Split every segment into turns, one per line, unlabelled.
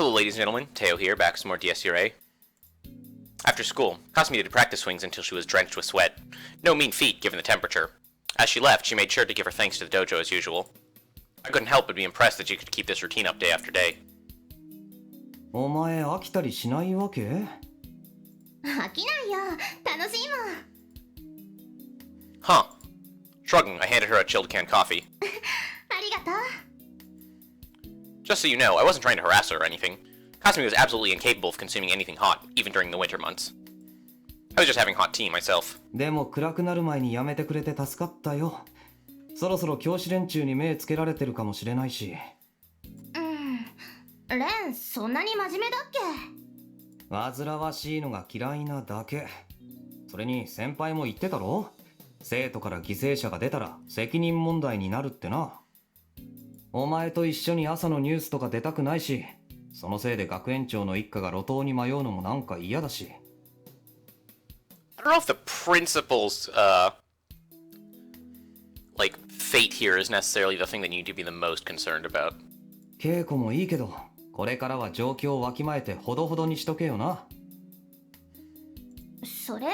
Hello ladies and gentlemen, Teo here, back with some more DS Irae. After school, Kasumi did practice swings until she was drenched with sweat. No mean feat, given the temperature. As she left, she made sure to give her thanks to the dojo as usual. I couldn't help but be impressed that she could keep this routine up day after day.
お前飽きたりしないわけ？
飽きないよ。楽しいもん。
Huh. Shrugging, I handed her a chilled canned coffee.
ありがとう。
Just so you know, I wasn't trying to harass her or anything. Kasumi was absolutely incapable of consuming anything hot, even during the winter months. I was just having hot tea myself.
でも暗くなる前にやめてくれて助かったよ。そろそろ教師連中に目つけられてるかもしれないし。
レン、そんなに真面目だっけ？
煩わしいのが嫌いなだけ。それに先輩も言ってたろ？生徒から犠牲者が出たら責任問題になるってな。お前と一緒に朝のニュースとか出たくないし、そのせいで学園長の一家が路頭に迷うのもなんか嫌だし。
I don't know if the principal's, like, fate here is necessarily the thing that you need to be the most concerned about.
稽古もいいけど、これからは状況をわきまえてほどほどにしとけよな。
それは、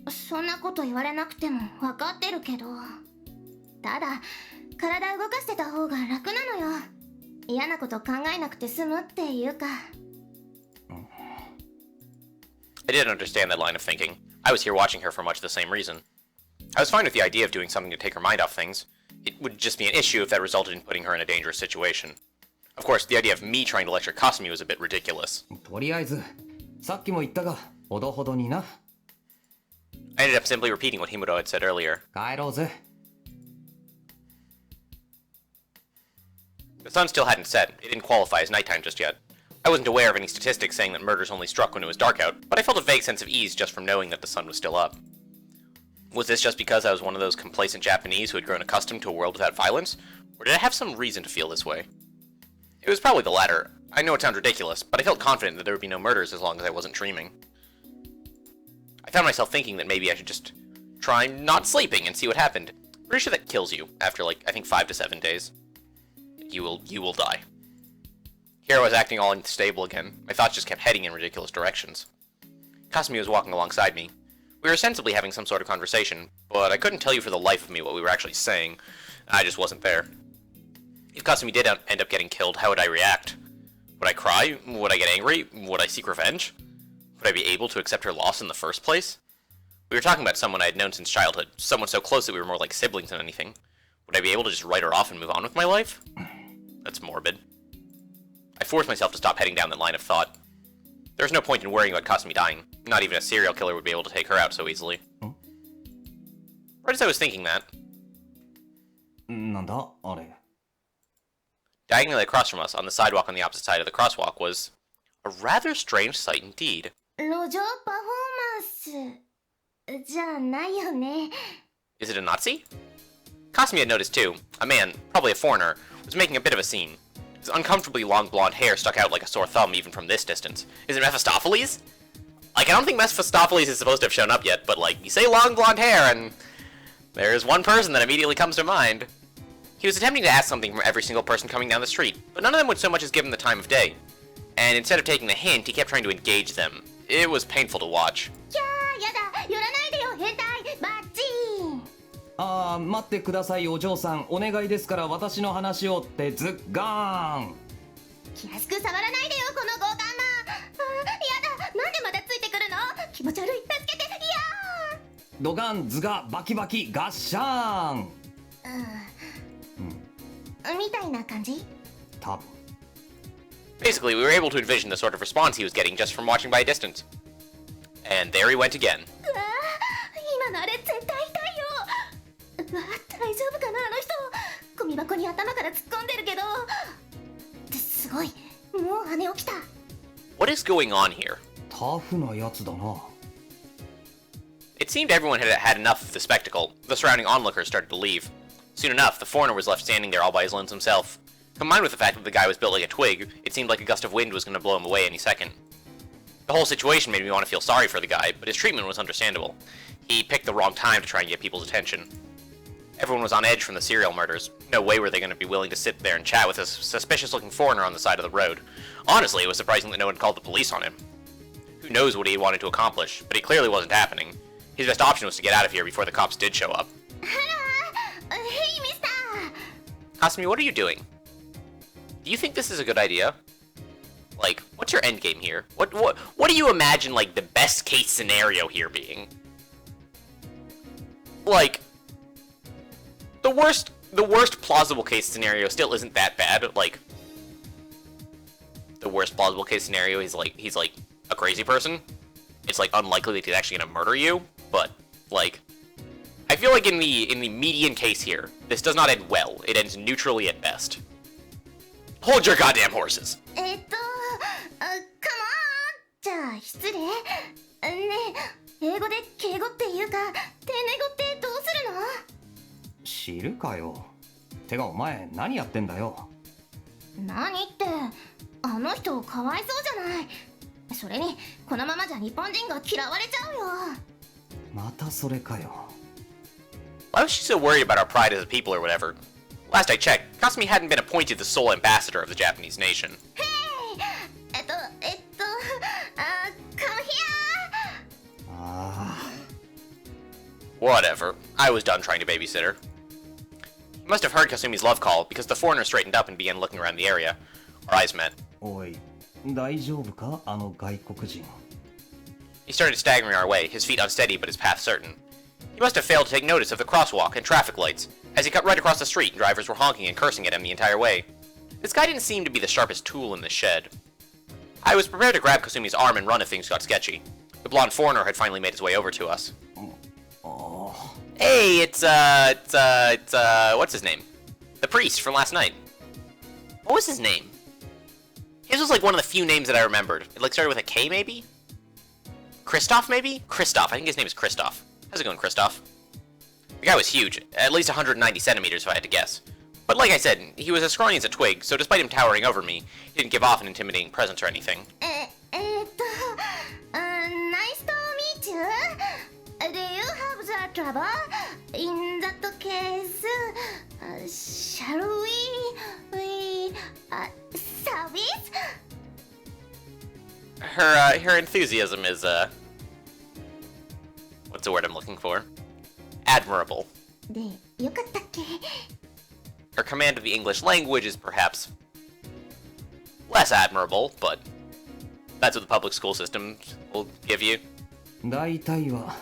そんなこと言われなくても分かってるけど。ただ、体動かしてた方が楽なのよ。嫌なこと考えなくて済むっていうか。
I didn't understand that line of thinking. I was here watching her for much the same reason. I was fine with the idea of doing something to take her mind off things. It would just be an issue if that resulted in putting her in a dangerous situation. Of course, the idea of me trying to lecture Kasumi was a bit ridiculous.
とりあえず、さっきも言ったが、ほどほどにな。
I ended up simply repeating what Himuro had said earlier.
帰ろうぜ。
The sun still hadn't set. It didn't qualify as nighttime just yet. I wasn't aware of any statistics saying that murders only struck when it was dark out, but I felt a vague sense of ease just from knowing that the sun was still up. Was this just because I was one of those complacent Japanese who had grown accustomed to a world without violence, or did I have some reason to feel this way? It was probably the latter. I know it sounds ridiculous, but I felt confident that there would be no murders as long as I wasn't dreaming. I found myself thinking that maybe I should just try not sleeping and see what happened. Pretty sure that kills you after, like, I think 5 to 7 days. You will die. Here I was acting all unstable again. My thoughts just kept heading in ridiculous directions. Kasumi was walking alongside me. We were ostensibly having some sort of conversation, but I couldn't tell you for the life of me what we were actually saying. I just wasn't there. If Kasumi did end up getting killed, how would I react? Would I cry? Would I get angry? Would I seek revenge? Would I be able to accept her loss in the first place? We were talking about someone I had known since childhood, someone so close that we were more like siblings than anything. Would I be able to just write her off and move on with my life? That's morbid. I forced myself to stop heading down that line of thought. There was no point in worrying about Kasumi dying. Not even a serial killer would be able to take her out so easily. Right as I was thinking that,
なんだあれ。
diagonally across from us, on the sidewalk on the opposite side of the crosswalk, was a rather strange sight indeed.
路上パフォーマンスじゃないよね。
Is it a Nazi? Kasumi had noticed too. A man, probably a foreigner, was making a bit of a scene. His uncomfortably long blonde hair stuck out like a sore thumb even from this distance. Is it Mephistopheles? Like, I don't think Mephistopheles is supposed to have shown up yet, but like, you say long blonde hair and there's one person that immediately comes to mind. He was attempting to ask something from every single person coming down the street, but none of them would so much as give him the time of day. And instead of taking the hint, he kept trying to engage them. It was painful to watch.
キャー、やだ、寄らないでよ、変態、バッチーン。
あー、待ってくださいお嬢さん。お願いですから私の話をってズッガーン。
気安く触らないでよ、この強姦魔。やだ、なんでまだついてくるの？気持ち悪い、助けて、いやー。
ドガンズガバキバキガッシャーン。
みたいな感じ？
多分。
Basically, we were able to envision the sort of response he was getting just from watching by a distance. And there he went again.
うわー、今のあれ絶対痛いよ。うわー、大丈夫かな、あの人。ゴミ箱に頭から突っ込んでるけど。すごい、もう羽起きた。
What is going on here?
タフなやつだな。
It seemed everyone had had enough of the spectacle. The surrounding onlookers started to leave. Soon enough, the foreigner was left standing there all by his lonesome self. Combined with the fact that the guy was built like a twig, it seemed like a gust of wind was going to blow him away any second. The whole situation made me want to feel sorry for the guy, but his treatment was understandable. He picked the wrong time to try and get people's attention. Everyone was on edge from the serial murders. No way were they going to be willing to sit there and chat with a suspicious-looking foreigner on the side of the road. Honestly, it was surprising that no one called the police on him. Who knows what he wanted to accomplish, but it clearly wasn't happening. His best option was to get out of here before the cops did show up.
Hey, mister!
Kasumi, what are you doing? Do you think this is a good idea? Like, what's your endgame here? What do you imagine, like, the best case scenario here being? Like, the worst plausible case scenario still isn't that bad. Like, the worst plausible case scenario is like he's like a crazy person. It's like unlikely that he's actually gonna murder you, but like, I feel like in the median case here, this does not end well. It ends neutrally at best. Hold your goddamn horses.
Come on! じゃあ失礼。ねえ、英語で敬語っていうか、丁寧語ってどうするの？
知るかよ。てかお前何やってんだよ。
何って、あの人かわいそうじゃない。それにこのままじゃ日本人が嫌われちゃうよ。
またそれかよ。
Why was she so worried about our pride as a people or whatever? Last I checked, Kasumi hadn't been appointed the sole ambassador of the Japanese nation.
Hey! Come here!
Whatever. I was done trying to babysit her. He must have heard Kasumi's love call, because the foreigner straightened up and began looking around the area. Our eyes met.
おい、大丈夫かあの外国人。
He started staggering our way, his feet unsteady but his path certain. He must have failed to take notice of the crosswalk and traffic lights. As he cut right across the street, drivers were honking and cursing at him the entire way. This guy didn't seem to be the sharpest tool in the shed. I was prepared to grab Kasumi's arm and run if things got sketchy. The blonde foreigner had finally made his way over to us.
Oh.
Hey, it's what's his name? The priest from last night. What was his name? His was like one of the few names that I remembered. It like started with a K, maybe? Christoph, maybe? Christoph, I think his name is Christoph. How's it going, Christoph? The guy was huge, at least 190 centimeters if I had to guess. But like I said, he was as scrawny as a twig, so despite him towering over me, he didn't give off an intimidating presence or anything.
Nice to meet you. Do you have the trouble? In that case, shall we service?
Her enthusiasm is, what's the word I'm looking for? Admirable.
で、よかったっけ?
Her command of the English language is perhaps less admirable, but that's what the public school system will give you.
大体は。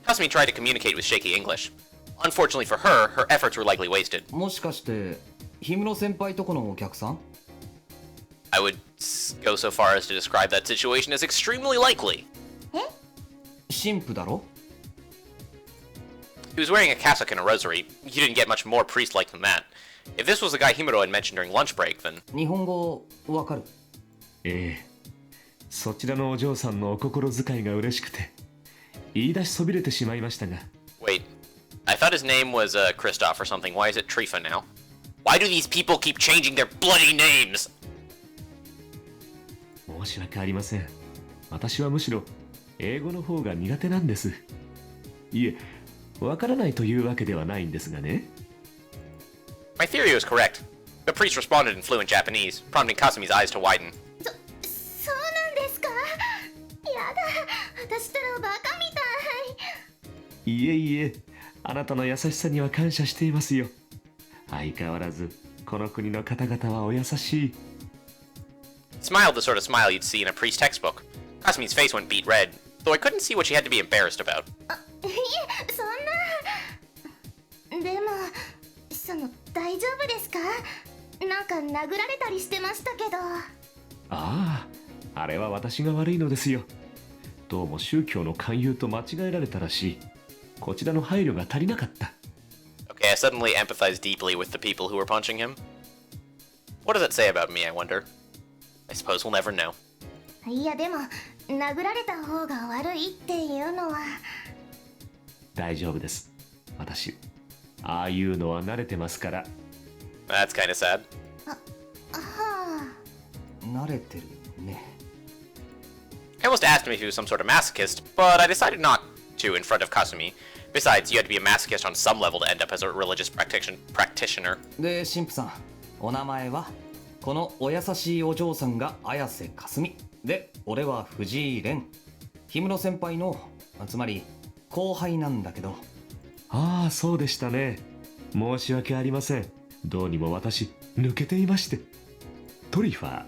Kasumi tried to communicate with shaky English. Unfortunately for her, her efforts were likely wasted.
もしかして氷室先輩とこのお客さん?
I would go so far as to describe that situation as extremely likely.
え?
神父だろ?
He was wearing a cassock and a rosary. You didn't get much more priest-like than that. If this was the guy Himuro had mentioned during lunch break, then...
日本語わかる?
そちらのお嬢さんのお心遣いが嬉しくて言い出しそびれてしまいましたが。
Wait, I thought his name was Christoph or something. Why is it Trifa now? Why do these people keep changing their bloody names?
申し訳ありません。私はむしろ英語の方が苦手なんです。いえ、わからないというわけではないんですがね。
My theory was correct. The priest responded in fluent Japanese, prompting Kasumi's eyes to widen.
そうなんですか? やだ、私ったらバカみたい。
いえいえ、あなたの優しさには感謝していますよ。相変わらずこの国の方々はお優しい。
He smiled the sort of smile you'd see in a priest textbook. Kasumi's face went beet red, though I couldn't see what she had to be embarrassed about.
いえ、そんな。でも、大丈夫ですか? なんか殴られたりしてましたけど。
ああ、あれは私が悪いのですよ。どうも宗教の勧誘と間違えられたらしい。こちらの配慮が足りなかった。
Okay, I suddenly empathized deeply with the people who were punching him. What does that say about me, I wonder? I suppose we'll never know.
いやでも、殴られた方が悪いっていうのは。
大丈夫です。私、ああいうのは慣れてますから。
That's kinda sad.
はあ。
慣れてるね。
I almost asked him if he was some sort of masochist, but I decided not to in front of Kasumi. Besides, you had to be a masochist on some level to end up as a religious practitioner.
で神父さん、お名前は？このお優しいお嬢さんが綾瀬かすみで、俺は藤井蓮、氷室先輩のつまり後輩なんだけど。
ああ、そうでしたね。申し訳ありません。どうにも私抜けていまして。トリファー、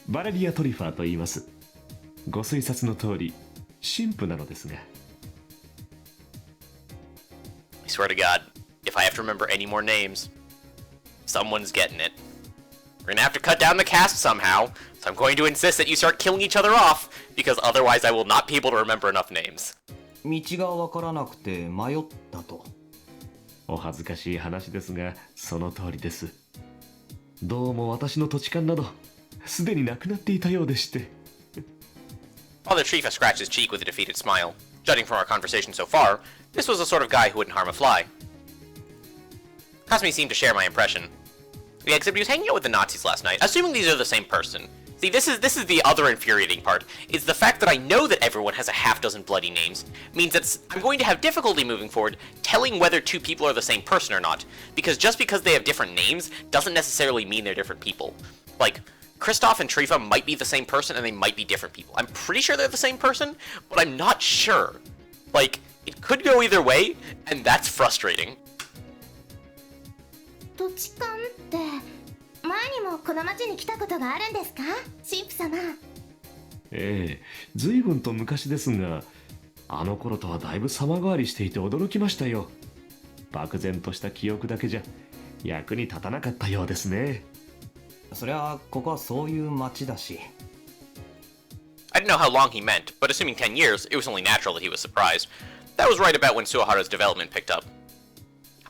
バレリア・トリファーと言います。ご推察の通り神父なのですが。
I swear to God, if I have to remember any more names, someone's getting it. We're gonna have to cut down the cast somehow, so I'm going to insist that you start killing each other off, because otherwise I will not be able to remember enough names.
道がわからなくて迷ったと。
お恥ずかしい話ですが、その通りです。どうも私の土地勘などすでになくなっていたようでして。
Father Trifa scratched his cheek with a defeated smile. Judging from our conversation so far, this was the sort of guy who wouldn't harm a fly. Kasumi seemed to share my impression. Yeah, except he was hanging out with the Nazis last night, assuming these are the same person. See, this is the other infuriating part, is the fact that I know that everyone has a half-dozen bloody names, means that I'm going to have difficulty moving forward telling whether two people are the same person or not, because just because they have different names doesn't necessarily mean they're different people. Like, Kristoff and Trifa might be the same person and they might be different people. I'm pretty sure they're the same person, but I'm not sure. Like, it could go either way, and that's frustrating.
土地勘って前にもこの町に来たことがあるんですか、神父様？
ええ、随分と昔ですが、あの頃とはだいぶ様変わりしていて驚きましたよ。漠然とした記憶だけじゃ役に立たなかったようですね。
そりゃここはそういう町だし。
I didn't know how long he meant, but assuming 10 years, it was only natural that he was surprised. That was right about when Suohara's development picked up.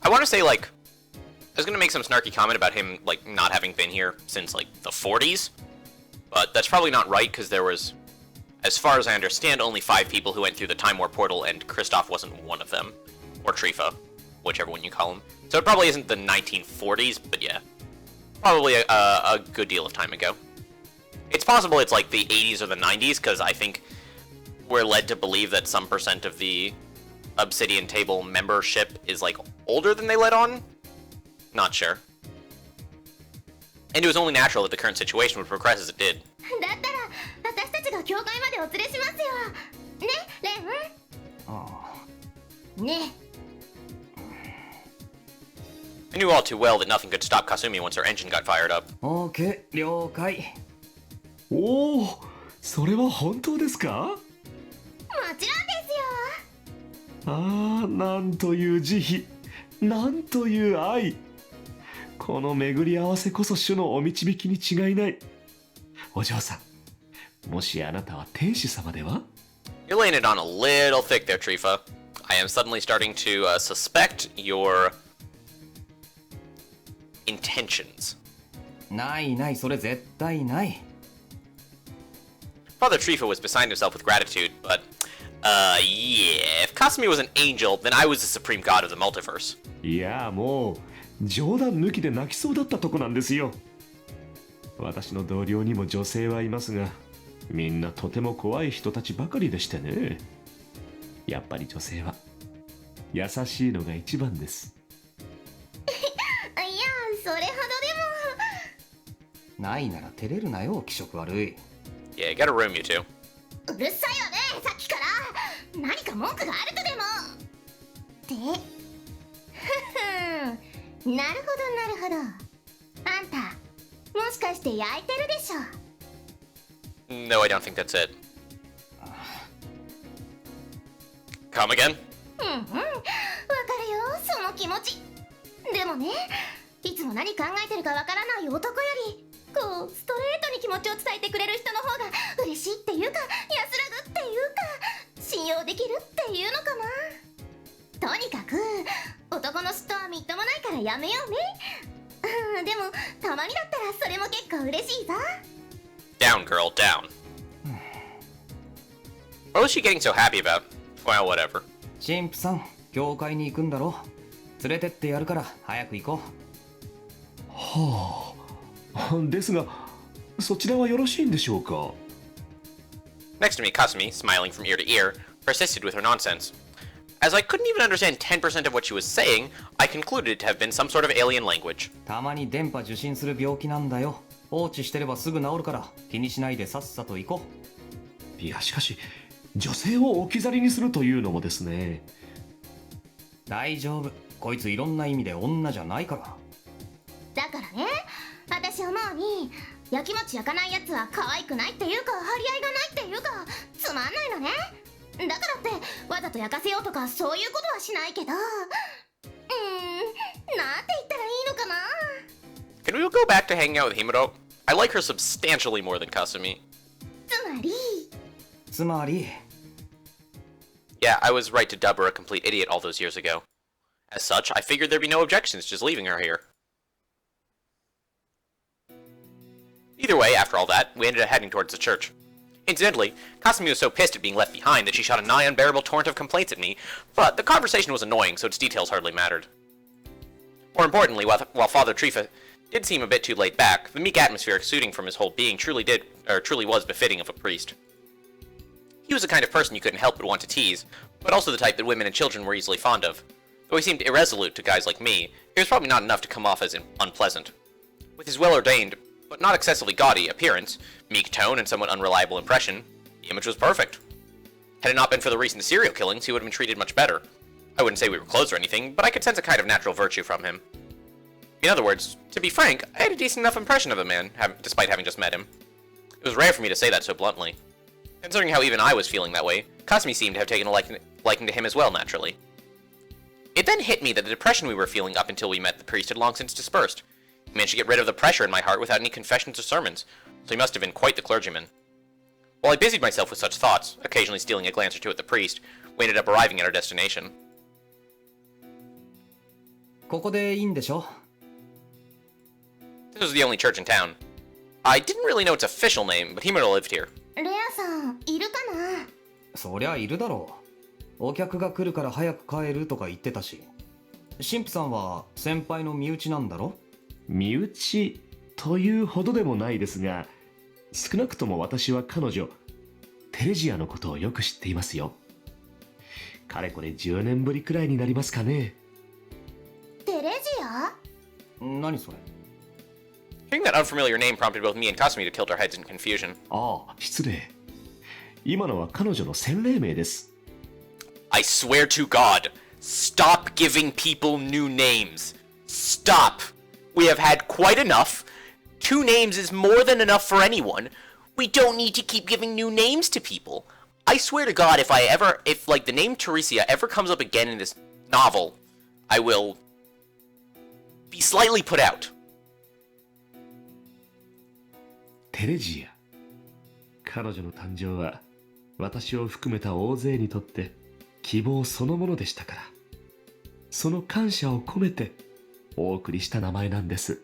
I want to say, like, I was going to make some snarky comment about him, like, not having been here since, like, the 40s, but that's probably not right, because there was, as far as I understand, only 5 people who went through the Time Warp portal, and Kristoff wasn't one of them. Or Trifa, whichever one you call him. So it probably isn't the 1940s, but yeah. Probably a good deal of time ago. It's possible it's like the 80s or the 90s, because I think we're led to believe that some percent of the Obsidian Table membership is, like, older than they let on? Not sure. And it was only natural that the current situation would progress as it did.
だったら私たちが教会までお連れしますよ。ね、レン？
ああ。
ね。
I knew all too well that nothing could stop Kasumi once her engine got fired up.
オーケー、了解。
おお、それは本当ですか？
もちろんですよ。
ああ、なんという慈悲、なんという愛。この巡り合わせこそ主のお導きに違いない。お嬢さん、もしあなたは天使様では？
You're laying it on a little thick there, Trifa. I am suddenly starting to suspect your intentions.
ないない、それ絶対ない。
Father Trifa was beside himself with gratitude, but, yeah, if Kasumi was an angel, then I was the supreme god of the multiverse.
いや、もう冗談抜きで泣きそうだったとこなんですよ。私の同僚にも女性はいますが、みんなとても怖い人たちばかりでしてね。やっぱり女性は優しいのが一番です。
いや、それほどでも。
ないなら照れるなよ、気色悪い。
Yeah, get a room, you two.
うるさいよね、さっきから。何か文句があるとでも。ってふふん、なるほどなるほど。あんたもしかして焼いてるでしょ。
No, I don't think that's it. Come again?
うんうん、わかるよ、その気持ち。でもね、いつも何考えてるかわからない男よりこうストレートに気持ちを伝えてくれる人の方が嬉しいっていうか、安らぐっていうか、信用できるっていうのかな。とにかく男の嫉妬はみっともないからやめようね。でもたまにだったらそれも結構嬉しいぞ。
Down, girl, down. What was she getting so happy about? Well, whatever.
神父さん、教会に行くんだろ。連れてってやるから早く行こう。
はあ、ですがそちらはよろしいんでしょうか？
Next to me, Kasumi, smiling from ear to ear, persisted with her nonsense. As I couldn't even understand 10% of what she was saying, I concluded it to have been some sort of alien language.
たまに電波受信する病気なんだよ。放置してればすぐ治るから気にしないでさっさと行こう。
いやしかし女性を置き去りにするというのもですね。
大丈夫。こいついろんな意味で女じゃないから。
だからね、私思うにやきもち焼かないやつは可愛くないっていうか張り合いがないっていうかつまんないのね。だからってわざと焼かせようとかそういうことはしないけど、なんて言ったらいいのかな。
Can we go back to hanging out with Himuro? I like her substantially more than Kasumi.
つまり
Yeah, I was right to dub her a complete idiot all those years ago. As such, I figured there'd be no objections just leaving her here. Either way, after all that, we ended up heading towards the church. Incidentally, Kasumi was so pissed at being left behind that she shot a nigh unbearable torrent of complaints at me, but the conversation was annoying, so its details hardly mattered. More importantly, while Father Trifa did seem a bit too laid back, the meek atmosphere exuding from his whole being truly was befitting of a priest. He was the kind of person you couldn't help but want to tease, but also the type that women and children were easily fond of. Though he seemed irresolute to guys like me, it was probably not enough to come off as unpleasant. With his well-ordained, but not excessively gaudy, appearance, meek tone, and somewhat unreliable impression, the image was perfect. Had it not been for the recent serial killings, he would have been treated much better. I wouldn't say we were close or anything, but I could sense a kind of natural virtue from him. In other words, to be frank, I had a decent enough impression of the man, despite having just met him. It was rare for me to say that so bluntly. Considering how even I was feeling that way, Kasumi seemed to have taken a liking to him as well, naturally. It then hit me that the depression we were feeling up until we met the priest had long since dispersed. He managed to get rid of the pressure in my heart without any confessions or sermons, so he must have been quite the clergyman. While I busied myself with such thoughts, occasionally stealing a glance or two at the priest, we ended up arriving at our destination.
ここでいいんでしょ?
This was the only church in town. I didn't really know its official name, but Himuro lived here.
レアさんいるかな。
そりゃいるだろう。お客が来るから早く帰るとか言ってたし。神父さんは先輩の身内なんだろ？
身内というほどでもないですが、少なくとも私は彼女テレジアのことをよく知っていますよ。かれこれ10年ぶりくらいになりますかね。
テレジア？
何それ？
Hearing that unfamiliar name prompted both me and Kasumi to tilt our heads in confusion.
ああ、失礼。今のは彼女の洗礼名です。
I swear to God, stop giving people new names. Stop! We have had quite enough. 2 names is more than enough for anyone. We don't need to keep giving new names to people. I swear to God, if the name Teresia ever comes up again in this novel, I will be slightly put out.
テレジア。彼女の誕生は私を含めた大勢にとって希望そのものでしたから、その感謝を込めてお送りした名前なんです。
っ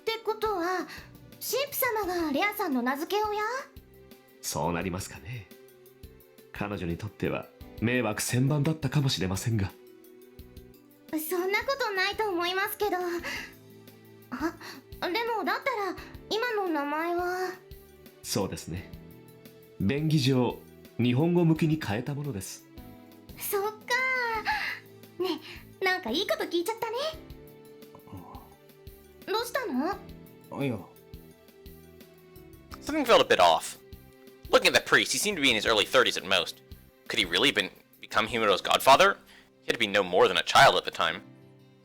てことは神父様がレアさんの名付け親？
そうなりますかね。彼女にとっては迷惑千万だったかもしれませんが。
そんなことないと思いますけど。でもだったら今の名前は。
そうですね。便宜上日本語向きに変えたものです。
そっか。ね、なんかいいこと聞いちゃったね。どうしたの？
いや。
Something felt a bit off. Looking at the priest, he seemed to be in his early 30s at most. Could he really become Himuro's godfather? He had to be no more than a child at the time.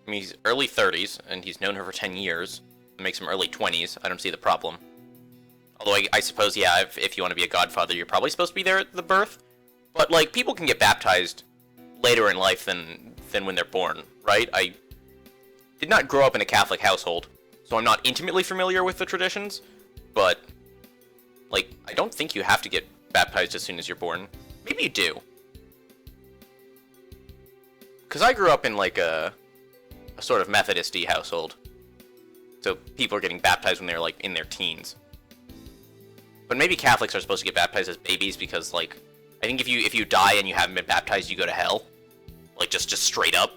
I mean, he's early 30s, and he's known her for 10 years. That makes him early 20s. I don't see the problem. Although I suppose, yeah, if you want to be a godfather, you're probably supposed to be there at the birth. But, like, people can get baptized later in life than when they're born, right? I did not grow up in a Catholic household, so I'm not intimately familiar with the traditions, but, like, I don't think you have to get baptized as soon as you're born. Maybe you do. Because I grew up in, like, a sort of Methodist-y household. So people are getting baptized when they're, like, in their teens. But maybe Catholics are supposed to get baptized as babies because, like, I think if you die and you haven't been baptized, you go to hell. Like, just straight up.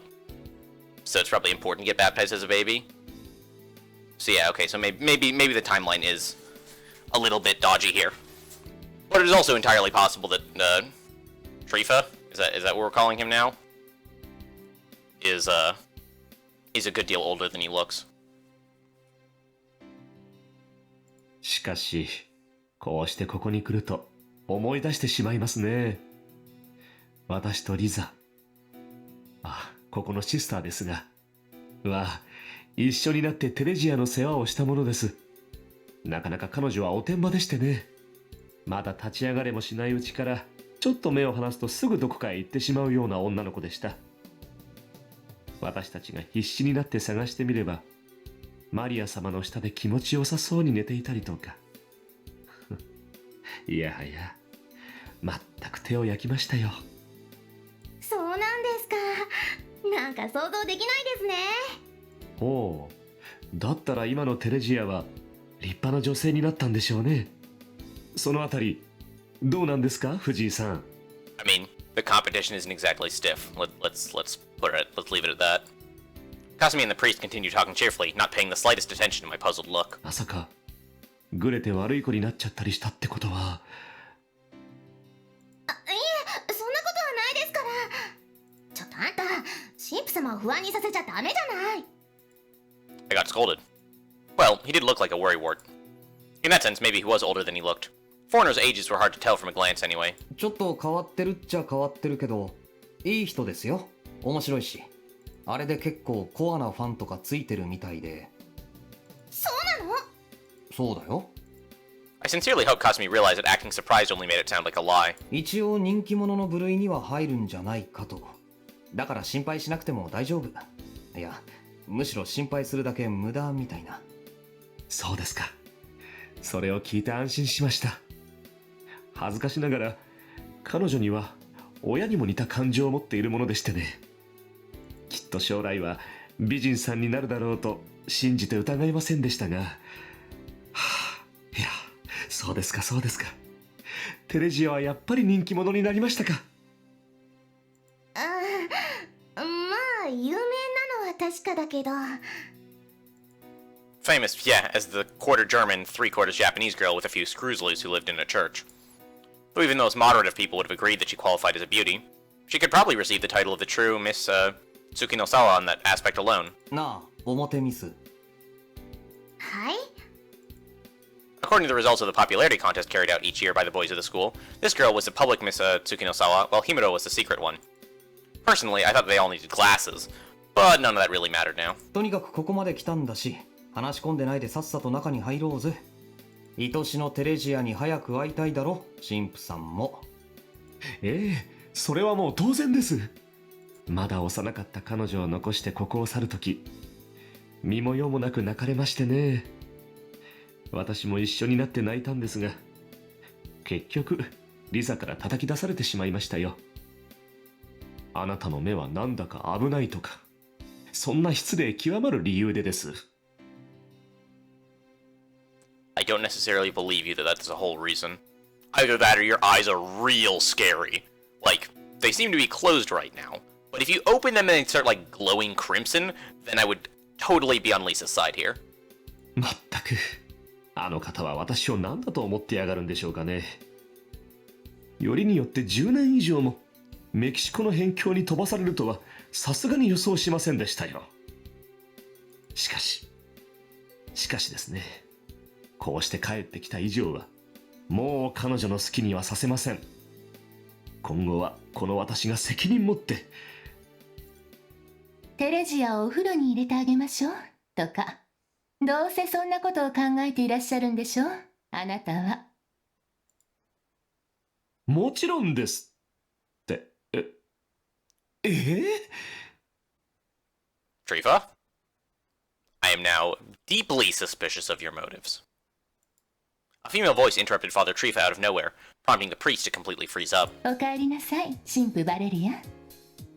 So it's probably important to get baptized as a baby. So yeah, okay, so maybe the timeline is a little bit dodgy here. But it is also entirely possible that, Trifa? Is that what we're calling him now? is a good deal older than he looks.
しかし、こうしてここに来ると思い出してしまいますね。私とリザ。ここのシスターですが。一緒になってテレジアの世話をしたものです。なかなか彼女はおてんばでしてね。まだ立ち上がれもしないうちから、ちょっと目を離すとすぐどこかへ行ってしまうような女の子でした。私たちが必死になって探してみれば、マリア様の下で気持ちよさそうに寝ていたりとか。いやはや、全く手を焼きましたよ。
そうなんですか。なんか想像できないですね。
おう、だったら今のテレジアは立派な女性になったんでしょうね。そのあたり、どうなんですか、藤井さん。
I mean, the competition isn't exactly stiff. Let's leave it at that. Kasumi and the priest continue talking cheerfully, not paying the slightest attention to my puzzled look.
まさか、グレて悪い子になっちゃったりしたってことは。
いえ、そんなことはないですから。ちょっとあんた、神父様を不安にさせちゃダメじゃない。
I got scolded. Well, he did look like a worrywart. In that sense, maybe he was older than he looked. Foreigners' ages were hard to tell from a glance anyway.
ちょっと変わってるっちゃ変わってるけど、いい人ですよ。面白いし。あれで結構コアなファンとかついてるみたいで。
そうなの？
そうだよ。
I sincerely hope Kasumi realized that acting surprised only made it sound like a lie.
一応人気者の部類には入るんじゃないかと。だから心配しなくても大丈夫。いや、むしろ心配するだけ無駄みたいな。
そうですか。それを聞いて安心しました。恥ずかしながら、彼女には親にも似た感情を持っているものでしてね。きっと将来は美人さんになるだろうと信じて疑いませんでしたが。いや、そうですかそうですか。テレジアはやっぱり人気者になりましたか。
まあ、有名なのは確かだけど。
Famous, yeah, as the quarter German, three-quarters Japanese girl with a few screws loose who lived in a church. Though even the most moderate of people would have agreed that she qualified as a beauty, she could probably receive the title of the true Miss, Tsukinosawa on that aspect alone.
なあ、表ミス。
はい？
According to the results of the popularity contest carried out each year by the boys of the school, this girl was the public Miss Tsukinosawa, while Himuro was the secret one. Personally, I thought they all needed glasses, but none of that really mattered now.
とにかくここまで来たんだし、話し込んでないでさっさと中に入ろうぜ。愛しのテレジアに早く会いたいだろ、神父さんも。
それはもう当然です。まだ幼かった彼女を残してここを去るとき、身も世もなく泣かれましてね。私も一緒になって泣いたんですが、結局リザから叩き出されてしまいましたよ。あなたの目はなんだか危ないとか、そんな失礼極まる理由でです。
I don't necessarily believe you that that's the whole reason. Either that or your eyes are real scary. Like, they seem to be closed right now. But if you open them and they start, like, glowing crimson, then I would totally be on Lisa's side here.
まったく、あの方は私を何だと思ってやがるんでしょうかね。よりによって10年以上もメキシコの辺境に飛ばされるとはさすがに予想しませんでしたよ。しかしですね、こうして帰ってきた以上はもう彼女の好きにはさせません。今後はこの私が責任持って。
テレジアをお風呂に入れてあげましょうとか、どうせそんなことを考えていらっしゃるんでしょ、あなたは。
もちろんですって。
Trifa? I am now deeply suspicious of your motives. A female voice interrupted Father Trifa out of nowhere, prompting the priest to completely freeze up.
お帰りなさい、神父バレリア。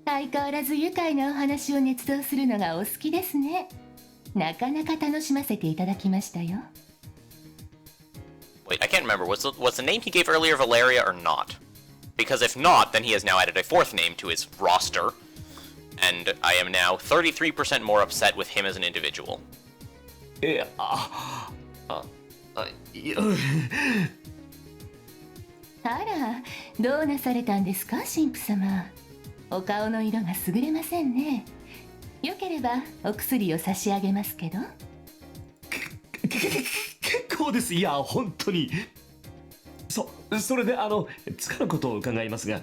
相変わらず愉快なお話を熱動するのがお好きですね。なかなか楽しませていただきましたよ。
Wait, I can't remember. Was the name he gave earlier Valeria or not? Because if not, then he has now added a fourth name to his roster, and I am now 33% more upset with him as an individual.
あら、どうなされたんですか、神父様。お顔の色が優れませんね。よければお薬を差し上げますけど。
結構です。いや本当に。それでつかぬことを伺いますが、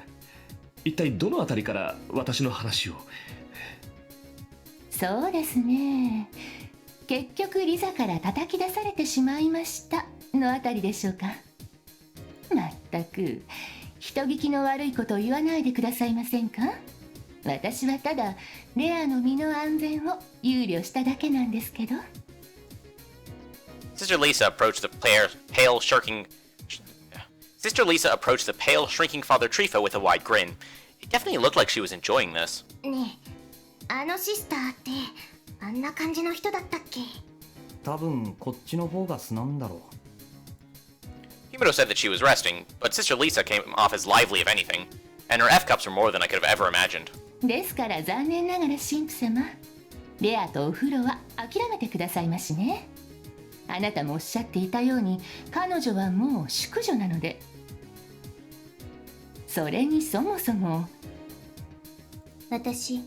一体どのあたりから私の話を。
そうですね、結局リザから叩き出されてしまいましたのあたりでしょうか。まったく人聞きの悪いことを言わないでくださいませんか。私はただレアの身の安全を憂慮しただけなんですけど。
Sister Lisa approached the pale, shrinking Father Trifa with a wide grin. It definitely looked like she was enjoying this.
ねえ、あのシスターってあんな感じの人だったっけ？
多分こっちの方が素なんだろう。
Himuro said that she was resting, but Sister Lisa came off as lively if anything, and her F-cups were more than I could have ever imagined.
ですから残念ながら神父様、レアとお風呂は諦めてくださいましね。あなたもおっしゃっていたように彼女はもう淑女なので。それにそもそも
私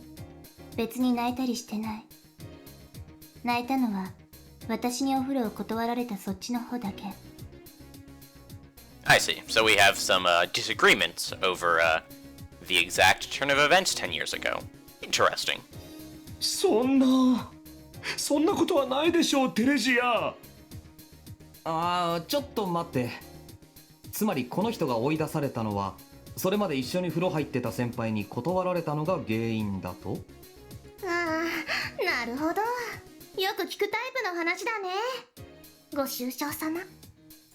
別に泣いたりしてない。泣いたのは私にお風呂を断られたそっちの方だけ。
I see. So we have some disagreements over the exact turn of events 10 years ago. Interesting.
そんなことはないでしょう、テレジア。
ちょっと待って。つまりこの人が追い出されたのは、それまで一緒に風呂入ってた先輩に断られたのが原因だと？
なるほど。よく聞くタイプの話だね。ご愁傷様。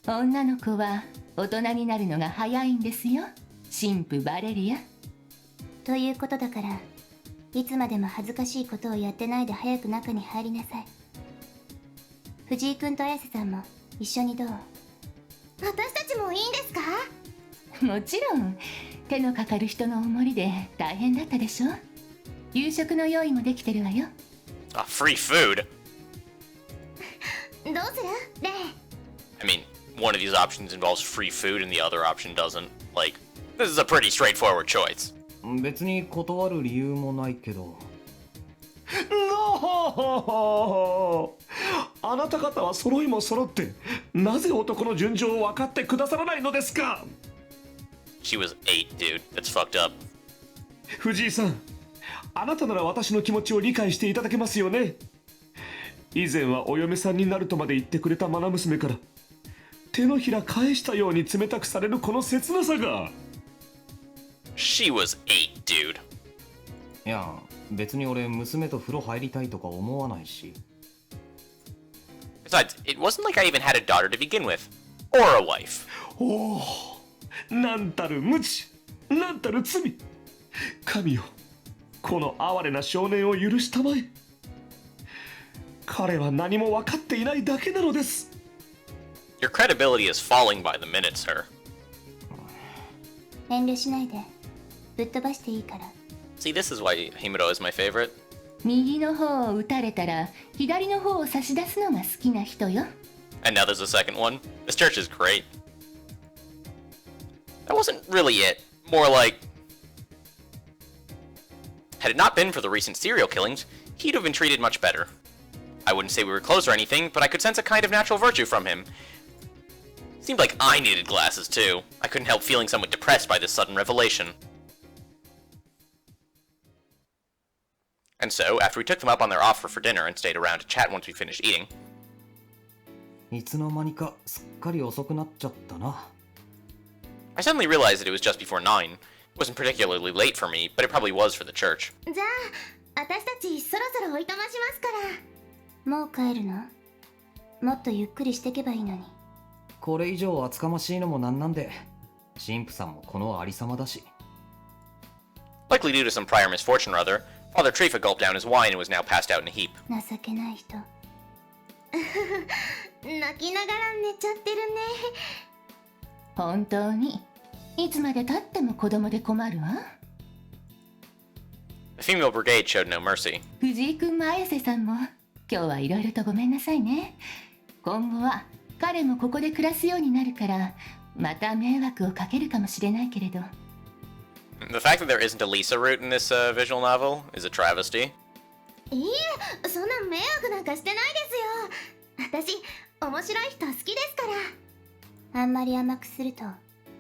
女の子は大人になるのが早いんですよ、神父バレリア。
ということだから、いつまでも恥ずかしいことをやってないで早く中に入りなさい。藤井君と綾瀬さんも一緒にどう？私たちもいいんですか？
もちろん、手のかかる人のおもりで大変だったでしょ。夕食の用意もできてるわよ。
Free food?
どうする？レイ。
I mean, one of these options involves free food and the other option doesn't. Like, this is a pretty straightforward choice.
別に断る理由もないけど。
あなた方は揃いも揃って、なぜ男の純情を分かってくださらないのですか？
She was 8, dude. That's fucked up.
藤井さん、あなたなら私の気持ちを理解していただけますよね。以前はお嫁さんになるとまで言ってくれた愛娘から手のひら返したように冷たくされるこの切なさが。
She was 8, dude.
いや、別に俺娘と風呂入りたいとか思わないし。
Besides, it wasn't like I even had a daughter to begin with. Or a wife.
おお、なんたる無知、なんたる罪。神よ、この哀れな少年を許したまえ。彼は何も分かっていないだけなのです。
Your credibility is falling by the minute, sir.
遠慮しないで。ぶっ飛ばしていいから。
See, this is why Himuro is my favorite.
右の方を打たれたら左の方を差し出すのが好きな人よ。
And now there's a second one. This church is great. That wasn't really it. More like... Had it not been for the recent serial killings, he'd have been treated much better. I wouldn't say we were close or anything, but I could sense a kind of natural virtue from him. Seemed like I needed glasses too. I couldn't help feeling somewhat depressed by this sudden revelation. And so, after we took them up on their offer for dinner and stayed around to chat once we finished eating,
いつの間にかすっかり遅くなっちゃったな。
I suddenly realized that it was just before 9. It wasn't particularly late for me, but it probably was for the church.
じゃあ、私たちそろそろおいとましますから。もう帰るの？もっとゆっくりしてけばいいのに。
これ以上厚かましいのもなんなんで、神父さんもこのありさまだし。
Likely due to some prior misfortune or other, Father Trifa gulped down his wine and was now passed out in a heap.
情けない人。泣きながら寝ちゃってるね。
本当にいつまで経っても子供で困るわ。
The female brigade showed no mercy.
藤井君も綾瀬さんも今日はいろいろとごめんなさいね。今後は彼もここで暮らすようになるからまた迷惑をかけるかもしれないけれど。
The fact that there isn't a Lisa route in this visual novel is a travesty.
いいえ、そんな迷惑なんかしてないですよ。私、面白い人好きですから。
あんまり甘くすると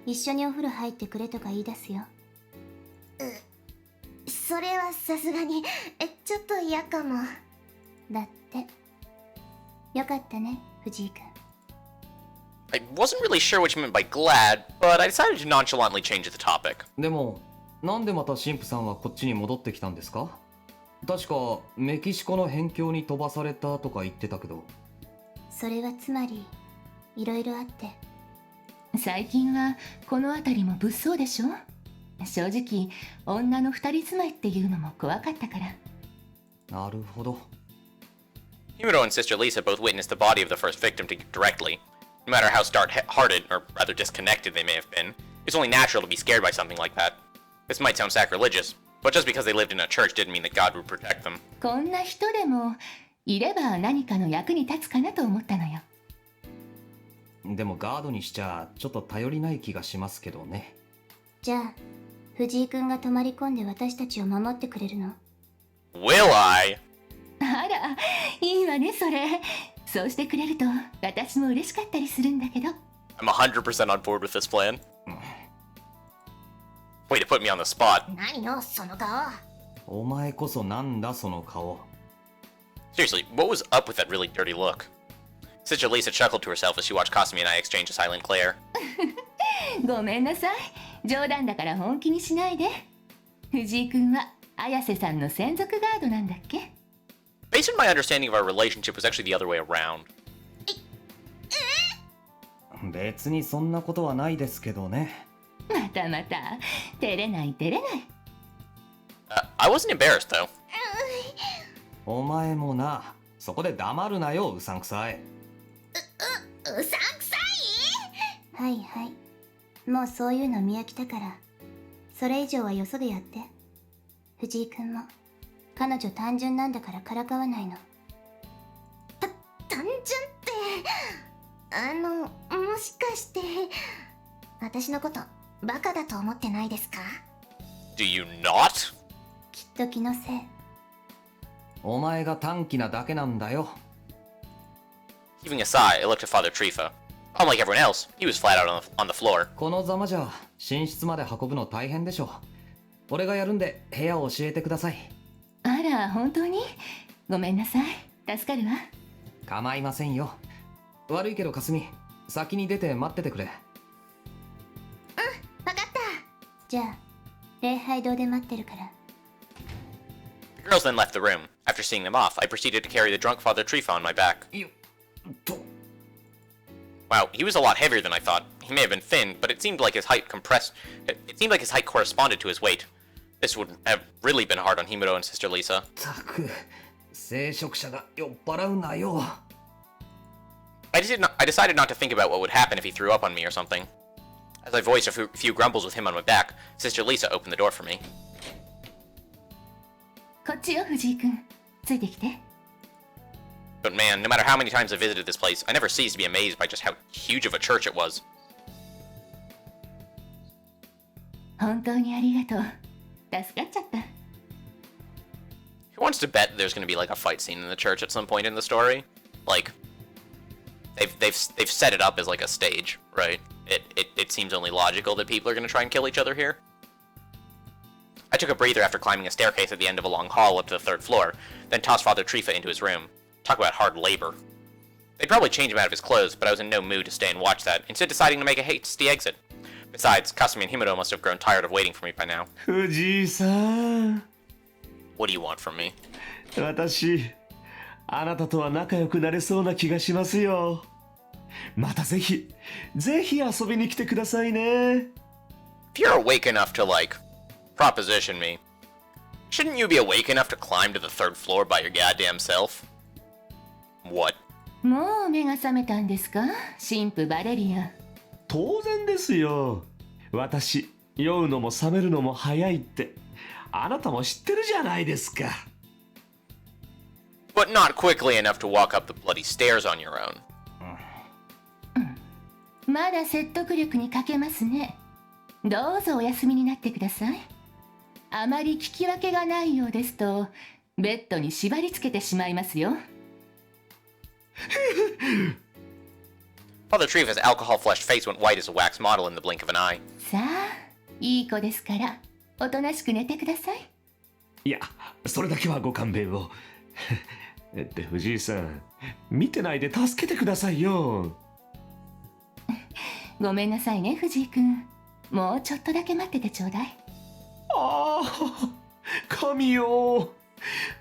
一緒にお風呂入ってくれとか言い出すよ。
それはさすがにちょっと嫌かも。
だって。よかったね、藤井君。
I wasn't really sure what you meant by glad, but I decided to nonchalantly change the topic.
でもなんでまた神父さんはこっちに戻ってきたんですか？確かメキシコの辺境に飛ばされたとか言ってたけど。
それはつまりいろいろあって。
最近はこの辺りも物騒でしょ。正直女の二人住まいっていうのも怖かったから。
なるほど。
Himuro and Sister Lisa both witnessed the body of the first victim directly. No matter how stout-hearted, or rather disconnected they may have been, it's only natural to be scared by something like that. This might sound sacrilegious, but just because they lived in a church didn't mean that God would protect them.
こんな人でもいれば何かの役に立つかなと思ったのよ。
でもガードにしちゃちょっと頼りない気がしますけどね。
じゃあ藤井君が泊まり込んで私たちを守ってくれるの？
Will I?
あら、いいわねそれ。そうしてくれると私も嬉しかったりするんだけど。
I'm 100% on board with this plan. Way to put me on the spot.
何よその顔。
お前こそなんだその顔。
Seriously, what was up with that really dirty look? Sister Lisa chuckled to herself as she watched Kasumi and I exchange a silent glare.
ごめんなさい。冗談だから本気にしないで。藤井君は綾瀬さんの専属ガードなんだっけ？
Based on my understanding of our relationship was actually the other way around.
別にそんなことはないですけどね。
またまた照れない照れない。
I wasn't embarrassed though.
お前もな、そこで黙るなよ、うさんくさい。
うさんくさい。
はいはい、もうそういうの見飽きたから、それ以上はよそでやって。藤井君も彼女単純なんだからからかわないの。
単純ってもしかして私のことバカだと思ってないですか？
Do you not?
きっと気のせい。
お前が短気なだけなんだよ。
Heaving a sigh, I looked at Father Trifa. Unlike everyone else, he was flat out on the floor.
このざまじゃ寝室まで運ぶの大変でしょ。俺がやるんで部屋を教えてください。
あら、本当に？ごめんなさい。助かるわ。
構いませんよ。悪いけどかすみ、先に出て待っててくれ。
わかった。
じゃあ礼拝堂で待ってるから。
The girls then left the room. After seeing them off, I proceeded to carry the drunk Father Trifa on my back.
よっと。
Wow, he was a lot heavier than I thought. He may have been thin, but it seemed like his height corresponded to his weight. This would have really been hard on Himuro and Sister Lisa.
たく、聖職者が酔っ払うなよ。
I decided not to think about what would happen if he threw up on me or something. As I voiced a few grumbles with him on my back, Sister Lisa opened the door for me.
こっちよ、藤井君。ついてきて。
But man, no matter how many times I visited this place, I never ceased to be amazed by just how huge of a church it was.
本当にありがとう。助かっちゃった。
Who wants to bet there's going to be like a fight scene in the church at some point in the story? Like, they've set it up as like a stage, right? It seems only logical that people are going to try and kill each other here. I took a breather after climbing a staircase at the end of a long hall up to the third floor, then tossed Father Trifa into his room. Talk about hard labor. They'd probably change him out of his clothes, but I was in no mood to stay and watch that, instead deciding to make a hasty exit. Besides, Kasumi and Himuro must have grown tired of waiting for me by now.
藤井さん、
What do you want from me?
私、あなたとは仲良くなれそうな気がしますよ。またぜひ遊びに来てくださいね。
If you're awake enough to, like, proposition me, shouldn't you be awake enough to climb to the third floor by your goddamn self? What?
もう目が覚めたんですか？神父バレリア。
当然ですよ。私、酔うのも冷めるのも早いって、あなたも知ってるじゃないですか。
But not quickly enough to walk up the bloody stairs on your own.
まだ説得力に欠けますね。どうぞお休みになってください。あまり聞き分けがないようですと、ベッドに縛り付けてしまいますよ。
Father Trifa's alcohol-flushed face went white as a wax model in the blink of an eye.
さあ、いい子ですから、おとなしく寝てください。
いや、それだけはご勘弁を。って藤井さん、見てないで助けてくださいよ。
ごめんなさいね、藤井くん。もうちょっとだけ待っててちょうだい。
ああ、神よ。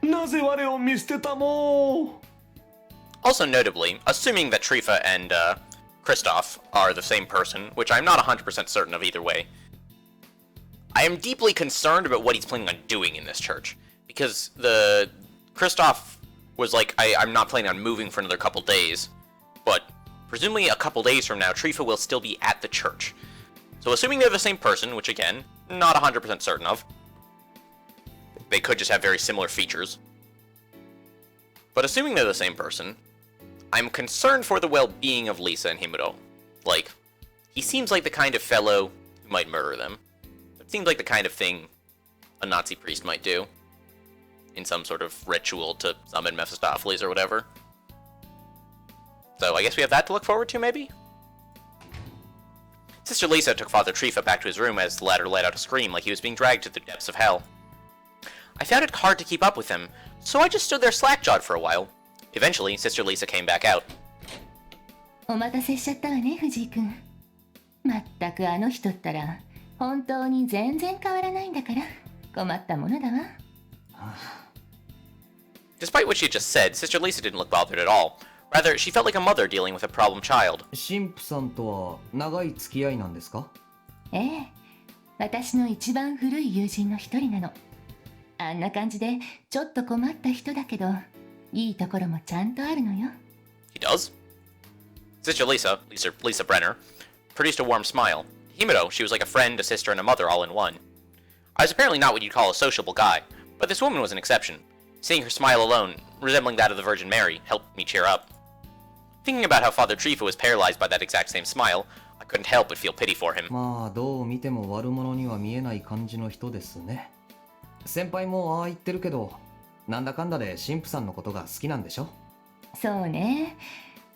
なぜ我を見捨てたも。
Also notably, assuming that Trifa and Kristoff are the same person, which I'm not 100% certain of either way, I am deeply concerned about what he's planning on doing in this church. Because the Kristoff was like, I'm not planning on moving for another couple days, but presumably a couple days from now, Trifa will still be at the church. So assuming they're the same person, which again, not 100% certain of, they could just have very similar features. But assuming they're the same person, I'm concerned for the well-being of Lisa and Himuro. Like, he seems like the kind of fellow who might murder them. It seems like the kind of thing a Nazi priest might do. In some sort of ritual to summon Mephistopheles or whatever. So I guess we have that to look forward to, maybe? Sister Lisa took Father Trifa back to his room as the latter let out a scream like he was being dragged to the depths of hell. I found it hard to keep up with him, so I just stood there slack-jawed for a while. Eventually, Sister Lisa came back out.
お待たせしちゃったわね、藤井くん。まったくあの人ったら、本当に全然変わらないんだから、困ったものだわ。
Despite what she had just said, Sister Lisa didn't look bothered at all. Rather, she felt like a mother dealing with a problem child.
神父さんとは長い付き合いなんですか？
ええ、私の一番古い友人の一人なの。あんな感じでちょっと困った人だけど、いいところもちゃんとあるのよ。
He does? Sister Lisa Brenner, produced a warm smile. To Himuro, she was like a friend, a sister, and a mother all in one. I was apparently not what you'd call a sociable guy, but this woman was an exception. Seeing her smile alone, resembling that of the Virgin Mary, helped me cheer up. Thinking about how Father Trifa was paralyzed by that exact same smile, I couldn't help but feel pity for him.
まあどう見ても悪者には見えない感じの人ですね。先輩もああ言ってるけど、なんだかんだで神父さんのことが好きなんでしょ？
そうね。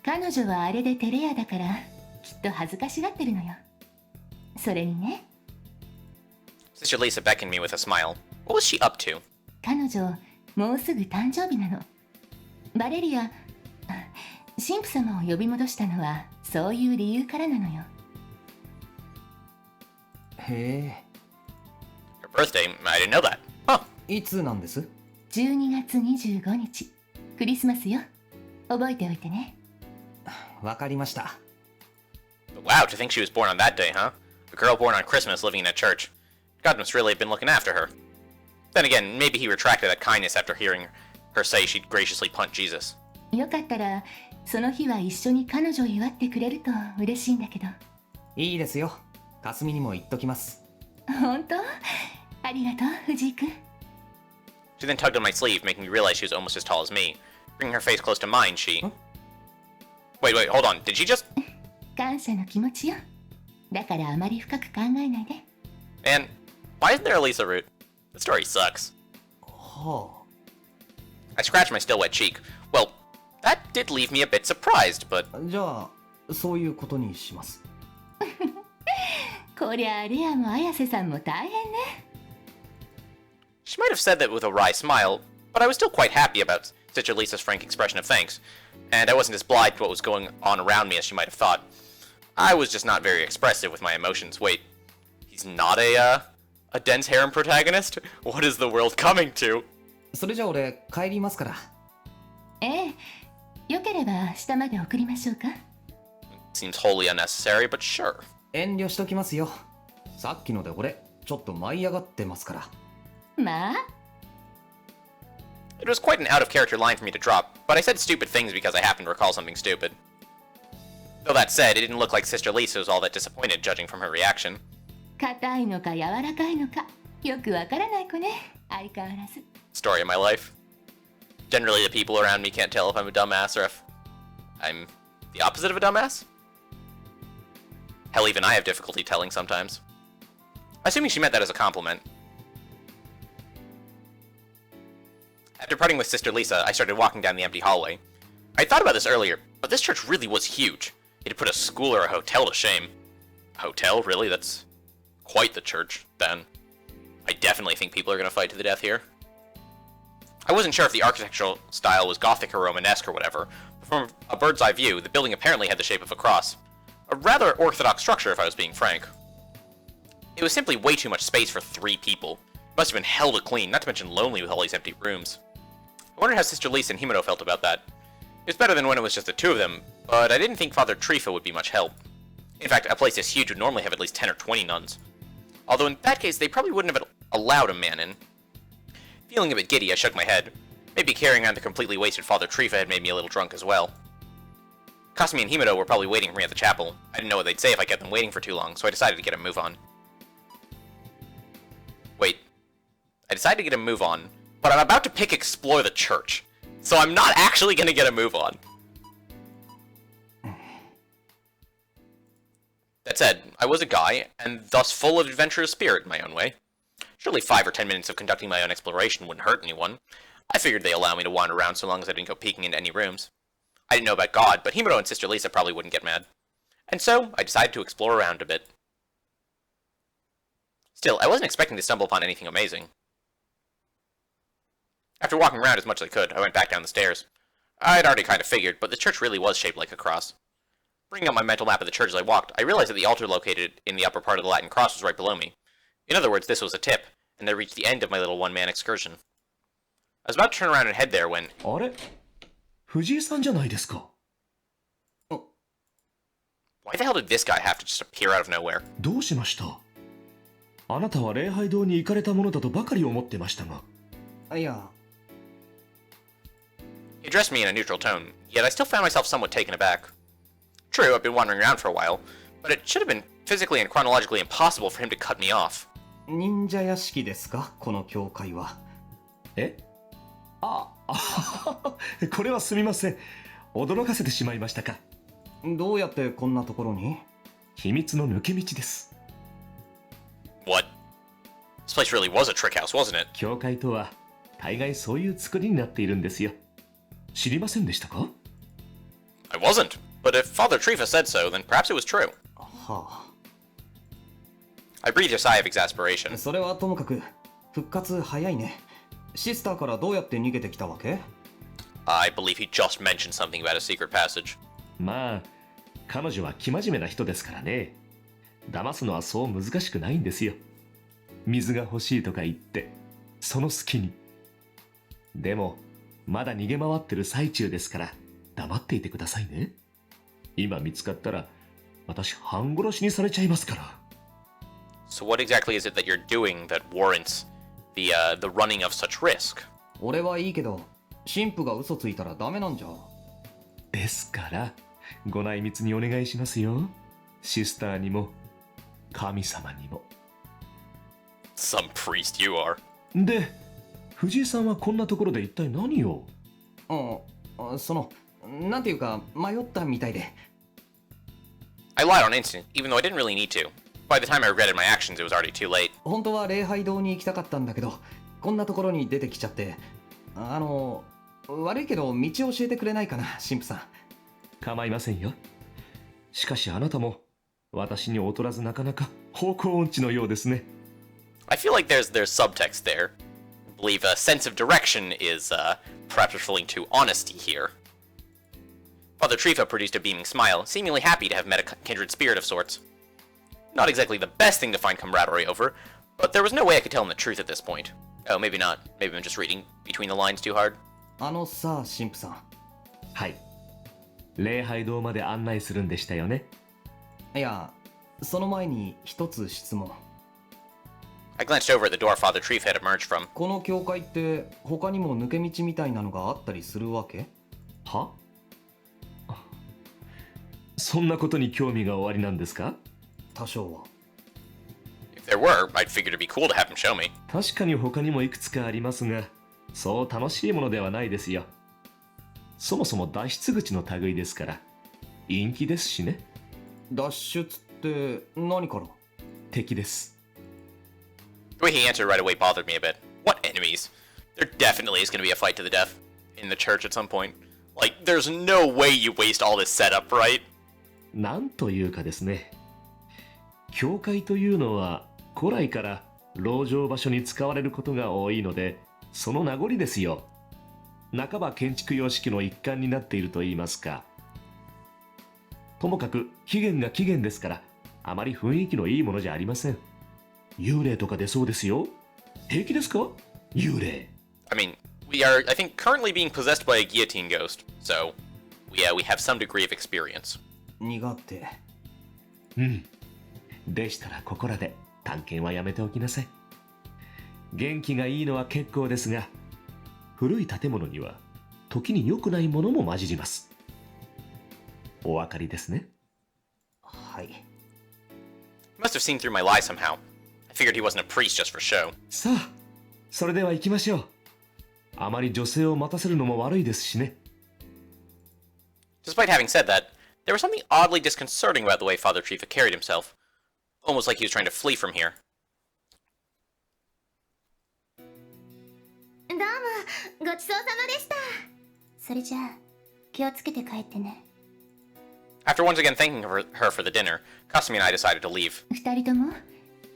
彼女はあれで照れ屋だから、きっと恥ずかしがってるのよ。それにね。
Sister Lisa beckoned me with a smile. What was she up to?
彼女、もうすぐ誕生日なの。バレリア、神父様を呼び戻したのは、そういう理由からなのよ。
へえ。
Her birthday? I didn't know that. Huh.
いつなんです？
12月25日、クリスマスよ。覚えておいてね。
わかりました。
Wow, to think she was born on that day, huh? A girl born on Christmas living in a church. God must really have been looking after her. Then again, maybe he retracted that kindness after hearing her say she'd graciously punt Jesus.
よかったら、その日は一緒に彼女を祝ってくれると嬉しいんだけど。
いいですよ。霞にも言っときます。
本当？ありがとう、藤井くん。
She then tugged on my sleeve, making me realize she was almost as tall as me. Bringing her face close to mine, she...
Huh?
Wait, hold on. Did she just...
感謝の気持ちよ。だからあまり深く考えないで。
Man, why isn't there a Lisa root? The story sucks.
は
I scratched my still wet cheek. Well, that did leave me a bit surprised, but...
あ。じゃあ、そういうことにします。
こりゃレアも綾瀬さんも大変ね。
She might have said that with a wry smile, but I was still quite happy about Sister Lisa's frank expression of thanks, and I wasn't as blind to what was going on around me as she might have thought. I was just not very expressive with my emotions. Wait, he's not a dense harem protagonist? What is the world coming to?
それじゃあ俺帰りますから。
ええ、よければ下まで送りましょうか。
Seems wholly unnecessary, but sure.
遠慮しときますよ。さっきので俺ちょっと舞い上がってますから。
まあ
It was quite an out-of-character line for me to drop, but I said stupid things because I happened to recall something stupid. Though that said, it didn't look like Sister Lisa was all that disappointed, judging from her reaction.
硬いのか柔らかいのかよくわからない子ね、相変わらず。
Story of my life. Generally, the people around me can't tell if I'm a dumbass or if I'm the opposite of a dumbass. Hell, even I have difficulty telling sometimes. Assuming she meant that as a compliment. After parting with Sister Lisa, I started walking down the empty hallway. I thought about this earlier, but this church really was huge. It had put a school or a hotel to shame. A hotel? Really? That's quite the church, then. I definitely think people are going to fight to the death here. I wasn't sure if the architectural style was Gothic or Romanesque or whatever, but from a bird's eye view, the building apparently had the shape of a cross. A rather orthodox structure, if I was being frank. It was simply way too much space for 3 people. It must have been hell to clean, not to mention lonely with all these empty rooms. I wondered how Sister Lisa and Himuro felt about that. It was better than when it was just the 2 of them, but I didn't think Father Trifa would be much help. In fact, a place this huge would normally have at least 10 or 20 nuns. Although in that case, they probably wouldn't have allowed a man in. Feeling a bit giddy, I shook my head. Maybe carrying on the completely wasted Father Trifa had made me a little drunk as well. Kasumi and Himuro were probably waiting for me at the chapel. I didn't know what they'd say if I kept them waiting for too long, so I decided to get a move on. Wait. I decided to get a move on, but I'm about to pick Explore the Church, so I'm not actually going to get a move on. That said, I was a guy, and thus full of adventurous spirit in my own way. Surely 5 or 10 minutes of conducting my own exploration wouldn't hurt anyone. I figured they'd allow me to wander around so long as I didn't go peeking into any rooms. I didn't know about God, but Himuro and Sister Lisa probably wouldn't get mad. And so, I decided to explore around a bit. Still, I wasn't expecting to stumble upon anything amazing. After walking around as much as I could, I went back down the stairs. I'd already kind of figured, but the church really was shaped like a cross. Bringing up my mental map of the church as I walked, I realized that the altar located in the upper part of the Latin cross was right below me. In other words, this was a tip, and I reached the end of my little one-man excursion. I was about to turn around and head there when...
あれ藤井さんじゃないですか。
Why the hell did this guy have to just appear out of nowhere?
どうしました？あなたは礼拝堂に行かれたものだとばかり思ってましたが。
いや、
He addressed me in a neutral tone, yet I still found myself somewhat taken aback. True, I've been wandering around for a while, but it should have been physically and chronologically impossible for him to cut me off.
忍者屋敷ですか、この教会は。
え？これはすみません。驚かせてしまいましたか。
どうやってこんなところに？
秘密の抜け道です。
What? This place really was a trick house, wasn't it?
教会とは大概そういう作りになっているんですよ。知りませんでしたか？
I wasn't, but if Father Trifa said so, then perhaps it was true.
は
I breathed a sigh of exasperation.
あ。それはともかく、復活早いね。シスターからどうやって逃げてきたわけ？
I believe he just mentioned something about a secret passage.
まあ、彼女は生真面目な人ですからね。騙すのはそう難しくないんですよ。水が欲しいとか言って、その隙に。でも、まだ逃げ回ってる最中ですから、黙っていてくださいね。今見つかったら、私半殺しにされちゃいますから。
So what exactly is it that you're doing that warrants the running of such risk?
俺はいいけど、神父が嘘ついたらダメなんじゃ。
ですから、ご内密にお願いしますよ。シスターにも、神様にも。
Some priest you are.
で、藤井さんはこんなところで一体何を？
なんていうか、迷ったみたいで。
I lied on instinct, even though I didn't really need to. By the time I regretted my actions, it was already too late.
本当は礼拝堂に行きたかったんだけど、こんなところに出てきちゃって。悪いけど道を教えてくれないかな、神父さん。
構いませんよ。しかしあなたも私に劣らずなかなか方向音痴のようですね。
I feel like there's subtext there. I believe a sense of direction is perhaps referring to honesty here. Father Trifa produced a beaming smile, seemingly happy to have met a kindred spirit of sorts. Not exactly the best thing to find camaraderie over, but there was no way I could tell him the truth at this point. Oh, maybe not. Maybe I'm just reading between the lines too hard.
さあ、神父さん。
はい。礼拝堂まで案内するんでしたよね。
いや、その前に一つ質問。
I glanced over at the door Father Trifa had emerged from.
この教会って他にも抜け道みたいなのがあったりするわけ？
は？そんなことに興味がおありなんですか？
多少は。
If there were, I'd figure it'd be cool to have him show me.
確かに他にもいくつかありますが、そう楽しいものではないですよ。そもそも脱出口の類ですから、陰気ですしね。
脱出って何から？
敵です。
The way he answered right away bothered me a bit. What enemies? There definitely is going to be a fight to the death in the church at some point. Like, there's no way you waste all this setup, right?
なんというかですね、教会というのは古来から籠城場所に使われることが多いので、その名残ですよ。半ば建築様式の一環になっていると言いますか。ともかく起源が起源ですから、あまり雰囲気のいいものじゃありません。幽霊とか出そうですよ。平気ですか？幽霊。
I mean, we are, I think, currently being possessed by a guillotine ghost, so we have some degree of experience.
苦手。
うん。でしたらここらで探検はやめておきなさい。元気がいいのは結構ですが、古い建物には時に良くないものも混じります。お分かりですね。
はい。
He must have seen through my lie somehow. I figured he wasn't a priest just for show.
さあ、それでは行きましょう。あまり女性を待たせるのも悪いですしね。
Despite having said that, there was something oddly disconcerting about the way Father Trifa carried himself. Almost like he was trying to flee from here.
どうもごちそうさまでした。
それじゃあ気をつけて帰ってね。
After once again thanking her for the dinner, Kasumi and I decided to leave.
二人とも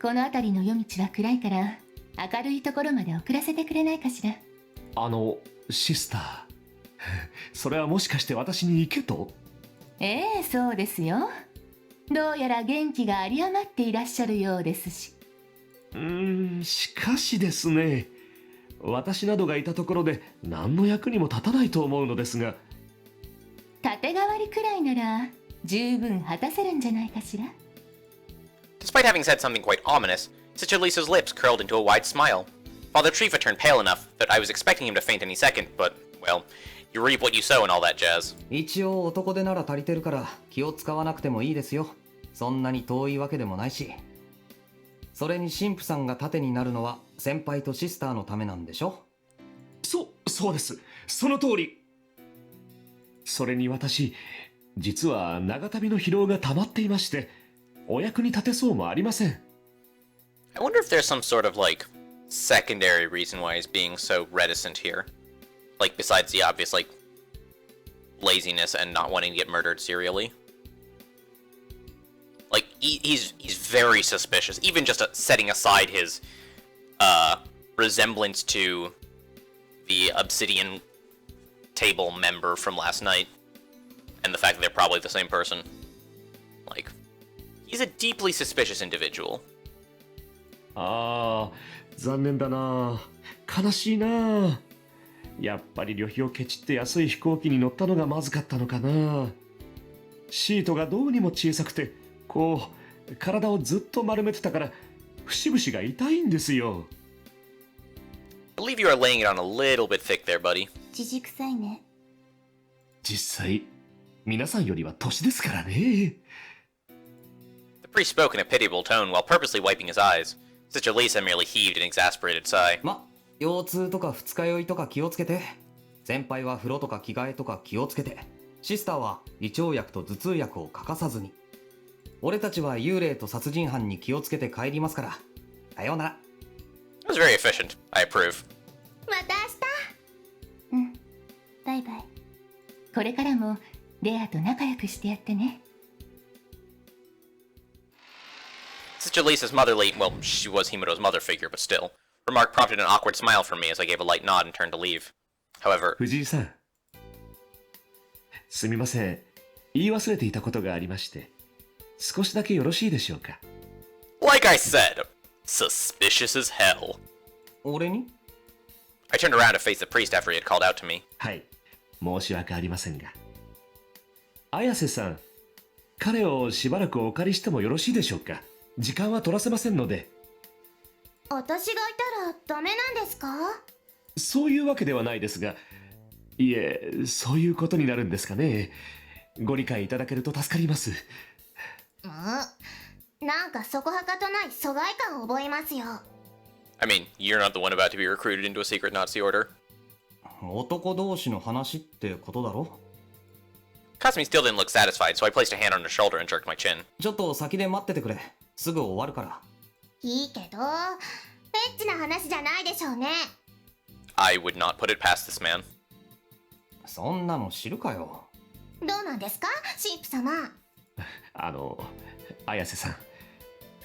この辺りの夜道は暗いから明るいところまで送らせてくれないかしら。
シスター。それはもしかして私に行けと？
ええ、そうですよ。どうやら元気が有り余っていらっしゃるようですし。
しかしですね。私などがいたところで何の役にも立たないと思うのですが。
縦代わりくらいなら十分果たせるんじゃないかしら。
Despite having said something quite ominous, Sister Lisa's lips curled into a wide smile. Father Trifa turned pale enough that I was expecting him to faint any second, but, well, you reap what you sow and all that jazz.
一応男手なら足りてるから気を使わなくてもいいですよ。そんなに遠いわけでもないし。それに神父さんが盾になるのは先輩とシスターのためなんでしょ？
そうです。その通り。それに私、実は長旅の疲労が溜まっていまして、お役に立てそうもありません。
I wonder if there's some sort of, like, secondary reason why he's being so reticent here. Like, besides the obvious, like, laziness and not wanting to get murdered serially. Like, he's very suspicious, even just setting aside his, resemblance to the Obsidian table member from last night, and the fact that they're probably the same person. Like, he's a deeply suspicious individual.
残念だな。悲しいな。やっぱり旅費をケチって安い飛行機に乗ったのがまずかったのかな。シートがどうにも小さくて、こう体をずっと丸めてたから節々が痛いんですよ。
I believe you are laying it on a little bit thick there, buddy.
じじくさいね。
実際皆さんよりは年ですからね。
The priest spoke in a pitiable tone while purposely wiping his eyes. Sister Lisa merely heaved an exasperated sigh.
腰痛とか二日酔いとか気をつけて。先輩は風呂とか着替えとか気をつけて。シスターは胃腸薬と頭痛薬を欠かさずに。俺たちは幽霊と殺人犯に気をつけて帰りますから。さようなら。
That was very efficient. I approve.
また
うん。バイバイ。
これからもレアと仲良くしてやってね。
Sister Lisa's motherly, well, she was Himura's mother figure, but still, remark prompted an awkward smile from me as I gave a light nod and turned to leave. However,
藤井さん、すみません。言い忘れていたことがありまして、少しだけよろしいでしょうか。
like I said, suspicious as hell.
俺に？
I turned around to face the priest after he had called out to me.
はい、申し訳ありませんが。綾瀬さん、彼をしばらくお借りしてもよろしいでしょうか。時間は取らせませんので。
私がいたらダメなんですか？
そういうわけではないですが、いえ、そういうことになるんですかね。ご理解いただけると助かります。
なんかそこはかとない疎外感を覚えますよ。
I mean, you're not the one about to be recruited into a secret Nazi order.
男同士の話ってことだろ。
Kasumi still didn't look satisfied, so I placed a hand on her shoulder and jerked my chin.
ちょっと先で待っててくれ。すぐ終わるから。
いいけど、エッチな話じゃないでしょうね。
I would not put it past this man.
そんなの知るかよ。
どうなんですか、神父様。
綾瀬さん、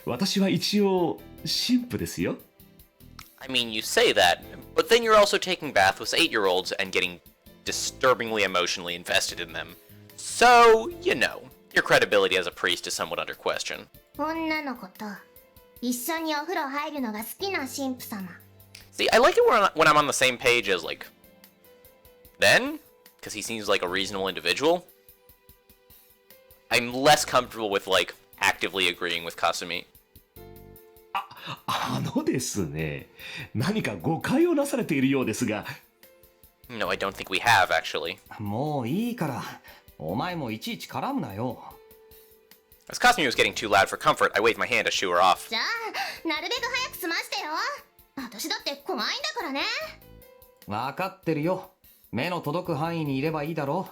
私は一応神父ですよ。
I mean, you say that, but then you're also taking baths with 8-year-olds and getting disturbingly emotionally invested in them. So, you know, your credibility as a priest is somewhat under question.
女の子と一緒にお風呂入るのが好きな神父様。
See, I like it when I'm on the same page as, like, Ben, because he seems like a reasonable individual. I'm less comfortable with, like, actively agreeing with Kasumi.
ですね、何か誤解をなされているようですが。
No, I don't think we have, actually.
もういいから。お前もいちいち絡むなよ。
As Kasumi was getting too loud for comfort, I waved my hand to shoo her off.
じゃあ、なるべく早く済ましてよ。私だって怖いんだからね。
わかってるよ。目の届く範囲にいればいいだろ。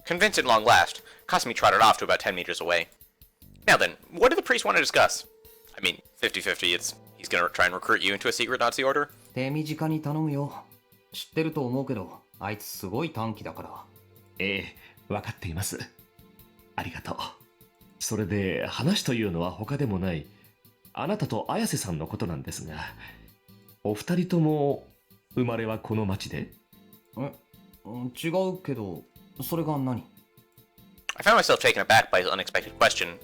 Convinced at long last, Kasumi trotted off to about 10 meters away. Now then, what did the priest want to discuss? I mean, 50-50, he's gonna try and recruit you into a secret Nazi order?
手短に頼むよ。知ってると思うけど、あいつすごい短気だから。
ええ、わかっています。ありがとう。それで話というのは他でもない、あなたと綾瀬さんのことなんですが、お二人とも生まれはこの町で？
違うけど、それが何？
I found myself taken aback by his unexpected question.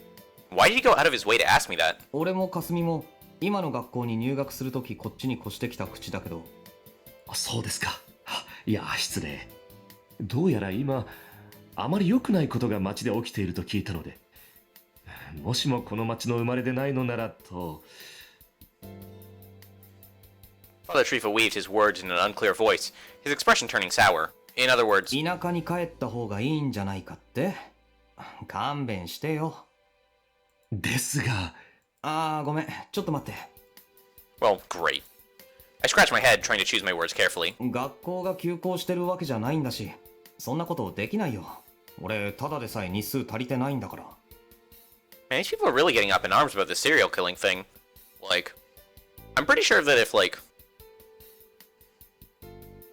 Why did he go out of his way to ask me that?
俺もかすみも今の学校に入学するときこっちに越してきた口だけど。
そうですか。いや、失礼。どうやら今、あまり良くないことが町で起きていると聞いたので、もしもこの町の生まれでないのならと。
Father Trifa weaved his words in an unclear voice, his expression turning sour. In other words,
田舎に帰った方がいいんじゃないかって。勘弁してよ。
ですが。
ごめん、ちょっと待って。
well, great. I scratched my head, trying to choose my words carefully.
学校が休校してるわけじゃないんだし、そんなことできないよ。俺、ただでさえ日数足りてないんだから。
Man, these people are really getting up in arms about this serial killing thing. Like, I'm pretty sure that if, like,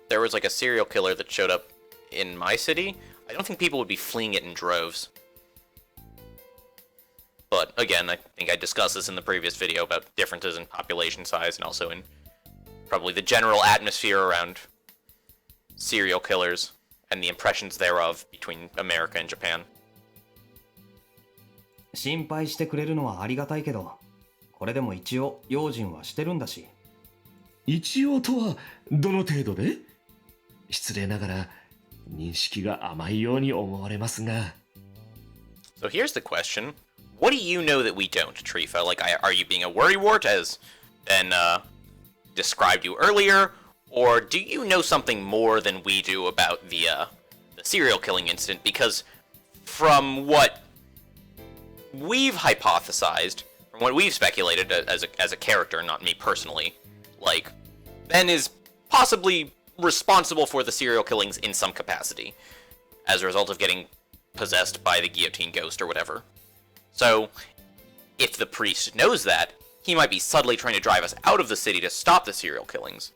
there was, like, a serial killer that showed up in my city, I don't think people would be fleeing it in droves. But, again, I think I discussed this in the previous video about differences in population size and also in probably the general atmosphere around serial killers and the impressions thereof between America and Japan.
心配してくれるのはありがたいけど、これでも一応用心はしてるんだし。
一応とはどの程度で？失礼ながら認識が甘いように思われますが。
So here's the question. What do you know that we don't, Trifa? Like, are you being a worrywart as Ben described you earlier? Or do you know something more than we do about the serial killing incident? Because from what we've hypothesized, from what we've speculated as a character, not me personally, like, Ben is possibly responsible for the serial killings in some capacity, as a result of getting possessed by the guillotine ghost or whatever. So, if the priest knows that, he might be subtly trying to drive us out of the city to stop the serial killings.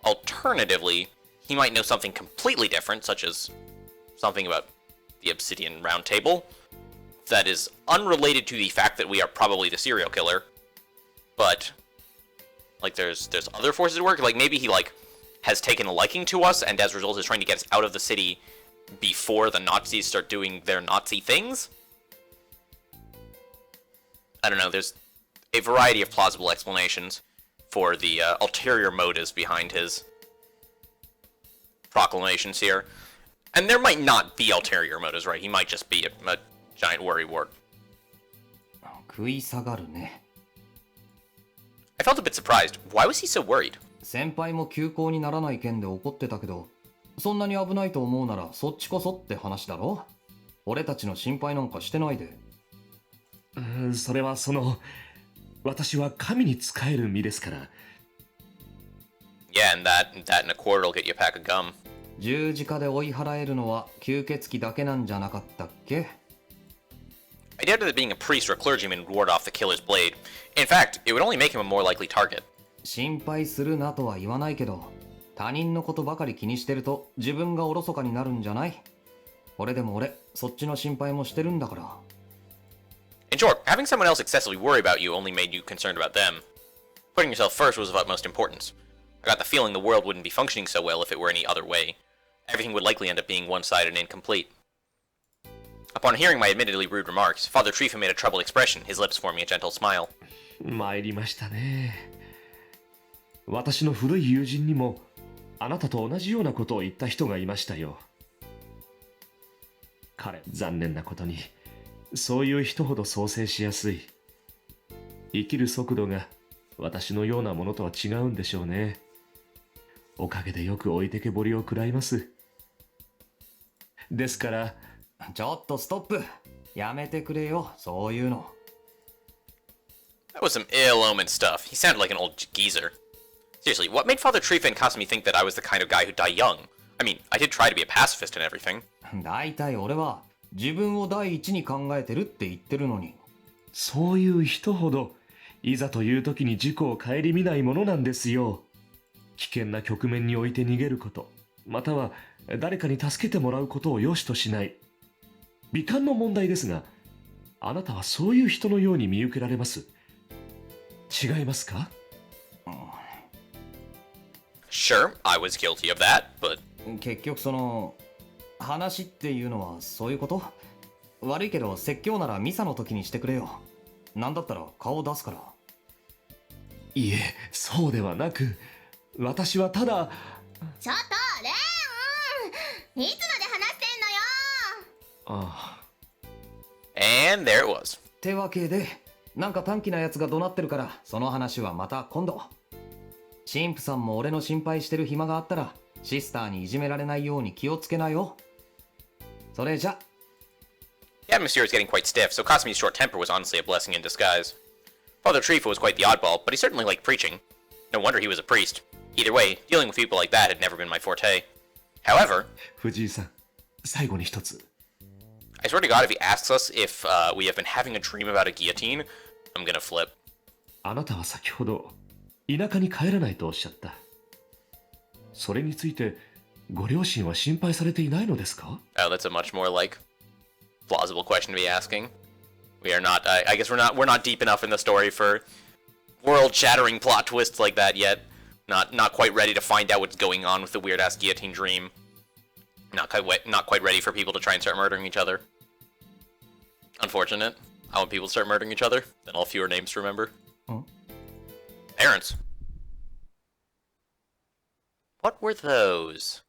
Alternatively, he might know something completely different, such as something about the Obsidian Round Table, that is unrelated to the fact that we are probably the serial killer, but, like, there's other forces at work. Like, maybe he, like, has taken a liking to us, and as a result is trying to get us out of the city before the Nazis start doing their Nazi things? I don't know, there's a variety of plausible explanations for the ulterior motives behind his proclamations here. And there might not be ulterior motives, right? He might just be a giant worrywart.
食い下がるね。
I felt a bit surprised. Why was he so worried?
先輩も休校にならない件で怒ってたけど、そんなに危ないと思うならそっちこそって話だろ。俺たちの心配なんかしてないで。
それは私は神に仕える身ですから。
Yeah, and that and a quarter will get you a pack of gum.
十字架で追い払えるのは吸血鬼だけなんじゃなかったっけ？
I doubted that being a priest or a clergyman would ward off the killer's blade. In fact, it would only make him a more likely target.
心配するなとは言わないけど、他人のことばかり気にしてると自分がおろそかになるんじゃない？俺でもそっちの心配もしてるんだから。
In short, having someone else excessively worry about you only made you concerned about them. Putting yourself first was of utmost importance. I got the feeling the world wouldn't be functioning so well if it were any other way. Everything would likely end up being one-sided and incomplete. Upon hearing my admittedly rude remarks, Father Trifa made a troubled expression, his lips forming a gentle smile.
参りましたね。私の古い友人にもあなたと同じようなことを言った人がいましたよ。彼、残念なことにそういう人ほど創生しやすい。生きる速度が私のようなものとは違うんでしょうね。おかげでよく置いてけぼりを食らいます。ですから、
ちょっとストップ。やめてくれよ、そういうの。
That was some ill-omened stuff. He sounded like an old geezer. Seriously, what made Father Trifa and Kasumi think that I was the kind of guy who'd die young? I mean, I did try to be a pacifist and everything.
だいたい俺は自分を第一に考えてるって言ってるのに。
そういう人ほどいざという時に事故を顧みないものなんですよ。危険な局面に置いて逃げること、または誰かに助けてもらうことを良しとしない。美観の問題ですが、あなたはそういう人のように見受けられます。違いますか？
Sure, I was guilty of that, but...
結局その話っていうのはそういうこと？悪いけど説教ならミサの時にしてくれよ。なんだったら顔出すから。
いえ、そうではなく、私はただ。
ちょっとレーン、いつまで話してんのよ。
ああ。
And there it was.
ってわけで、なんか短気なやつが怒鳴ってるから、その話はまた今度。神父さんも俺の心配してる暇があったら、シスターにいじめられないように気をつけなよ。それじゃ。
The atmosphere was getting quite stiff, so Kasumi's short temper was honestly a blessing in disguise. Father Trifa was quite the oddball, but he certainly liked preaching. No wonder he was a priest. Either way, dealing with people like that had never been my forte. However,
藤井さん、最後に一つ。
I swear to God, if he asks us if we have been having a dream about a guillotine, I'm gonna flip.
あなたは先ほど田舎に帰らないとおっしゃった。それについてご両親は心配されていないのですか？
Oh, that's a much more like plausible question to be asking. We are not. I guess we're not deep enough in the story for world-shattering plot twists like that yet. Not quite ready to find out what's going on with the weird-ass guillotine dream. Not quite ready for people to try and start murdering each other. Unfortunate. I want people to start murdering each other. Then I'll have fewer names to remember. Parents. What were those?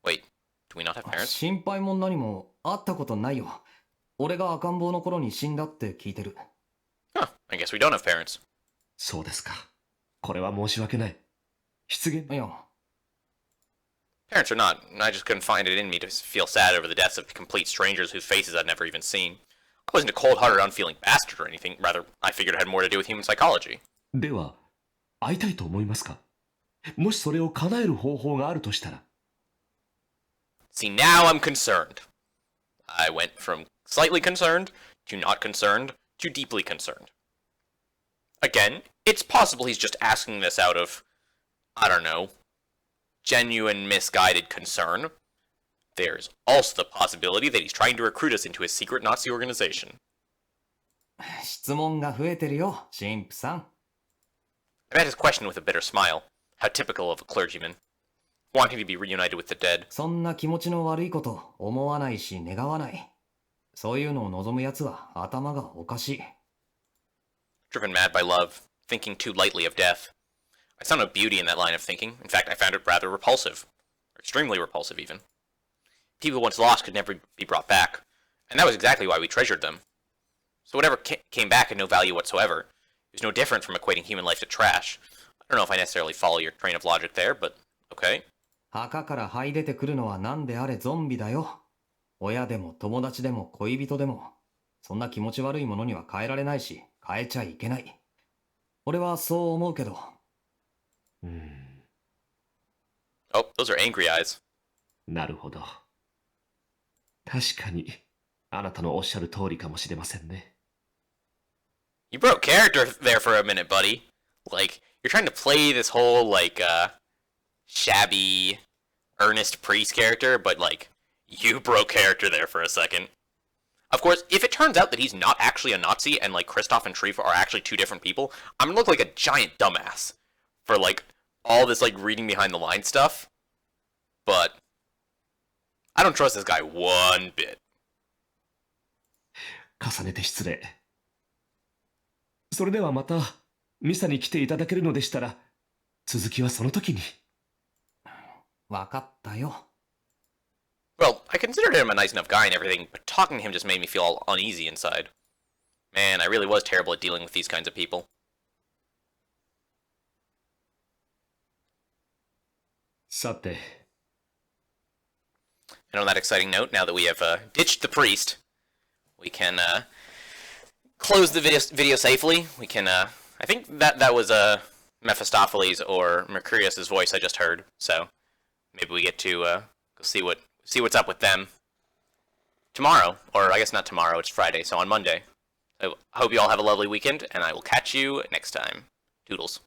Wait, do we not have parents?
心配も何もあったことないよ。俺が赤ん坊の頃に死んだって聞いてる。
Huh, I guess we don't have parents.
そうですか。これは申し訳ない。失言。
いや。
Parents or not, I just couldn't find it in me to feel sad over the deaths of complete strangers whose faces I'd never even seen. I wasn't a cold-hearted, unfeeling bastard or anything. Rather, I figured it had more to do with human psychology.
では、会いたいと思いますか？もしそれを叶える方法があるとしたら。
See, now I'm concerned. I went from slightly concerned, to not concerned, to deeply concerned. Again, it's possible he's just asking this out of, I don't know, genuine misguided concern. There's also the possibility that he's trying to recruit us into his secret Nazi organization.
質問が増えてるよ、神父さん。
I met his question with a bitter smile. How typical of a clergyman. Wanting to be reunited with the dead.
そんな気持ちの悪いこと思わないし願わない。そういうのを望む奴は頭がおかしい。
Driven mad by love, thinking too lightly of death. I saw no beauty in that line of thinking. In fact, I found it rather repulsive. Or extremely repulsive, even. People once lost could never be brought back. And that was exactly why we treasured them. So whatever came back had no value whatsoever. It was no different from equating human life to trash. I don't know if I necessarily follow your train of logic there, but okay.
墓から這い出てくるのは何であれゾンビだよ。親でも友達でも恋人でも、そんな気持ち悪いものには変えられないし、変えちゃいけない。俺はそう思うけど。
Oh, those are angry eyes.
なるほど。確かに、あなたのおっしゃる通りかもしれませんね。
You broke character there for a minute, buddy. Like, you're trying to play this whole, like, shabby, earnest priest character, but, like, you broke character there for a second. Of course, if it turns out that he's not actually a Nazi and, like, Kristoff and Trifa are actually two different people, I'm gonna look like a giant dumbass for, like, all this, like, reading behind the line stuff. But I don't trust this guy one bit.
重ねて失礼。それではまたミサに来ていただけるのでしたら、続きはその時に。
わかったよ。
Well, I considered him a nice enough guy and everything, but talking to him just made me feel all uneasy inside. Man, I really was terrible at dealing with these kinds of people.
さて。
And on that exciting note, now that we have ditched the priest, we can close the video safely. We can, I think that was Mephistopheles or Mercurius's voice I just heard. So maybe we get to go see what's up with them tomorrow, or I guess not tomorrow. It's Friday, so on Monday. So I hope you all have a lovely weekend, and I will catch you next time. Toodles.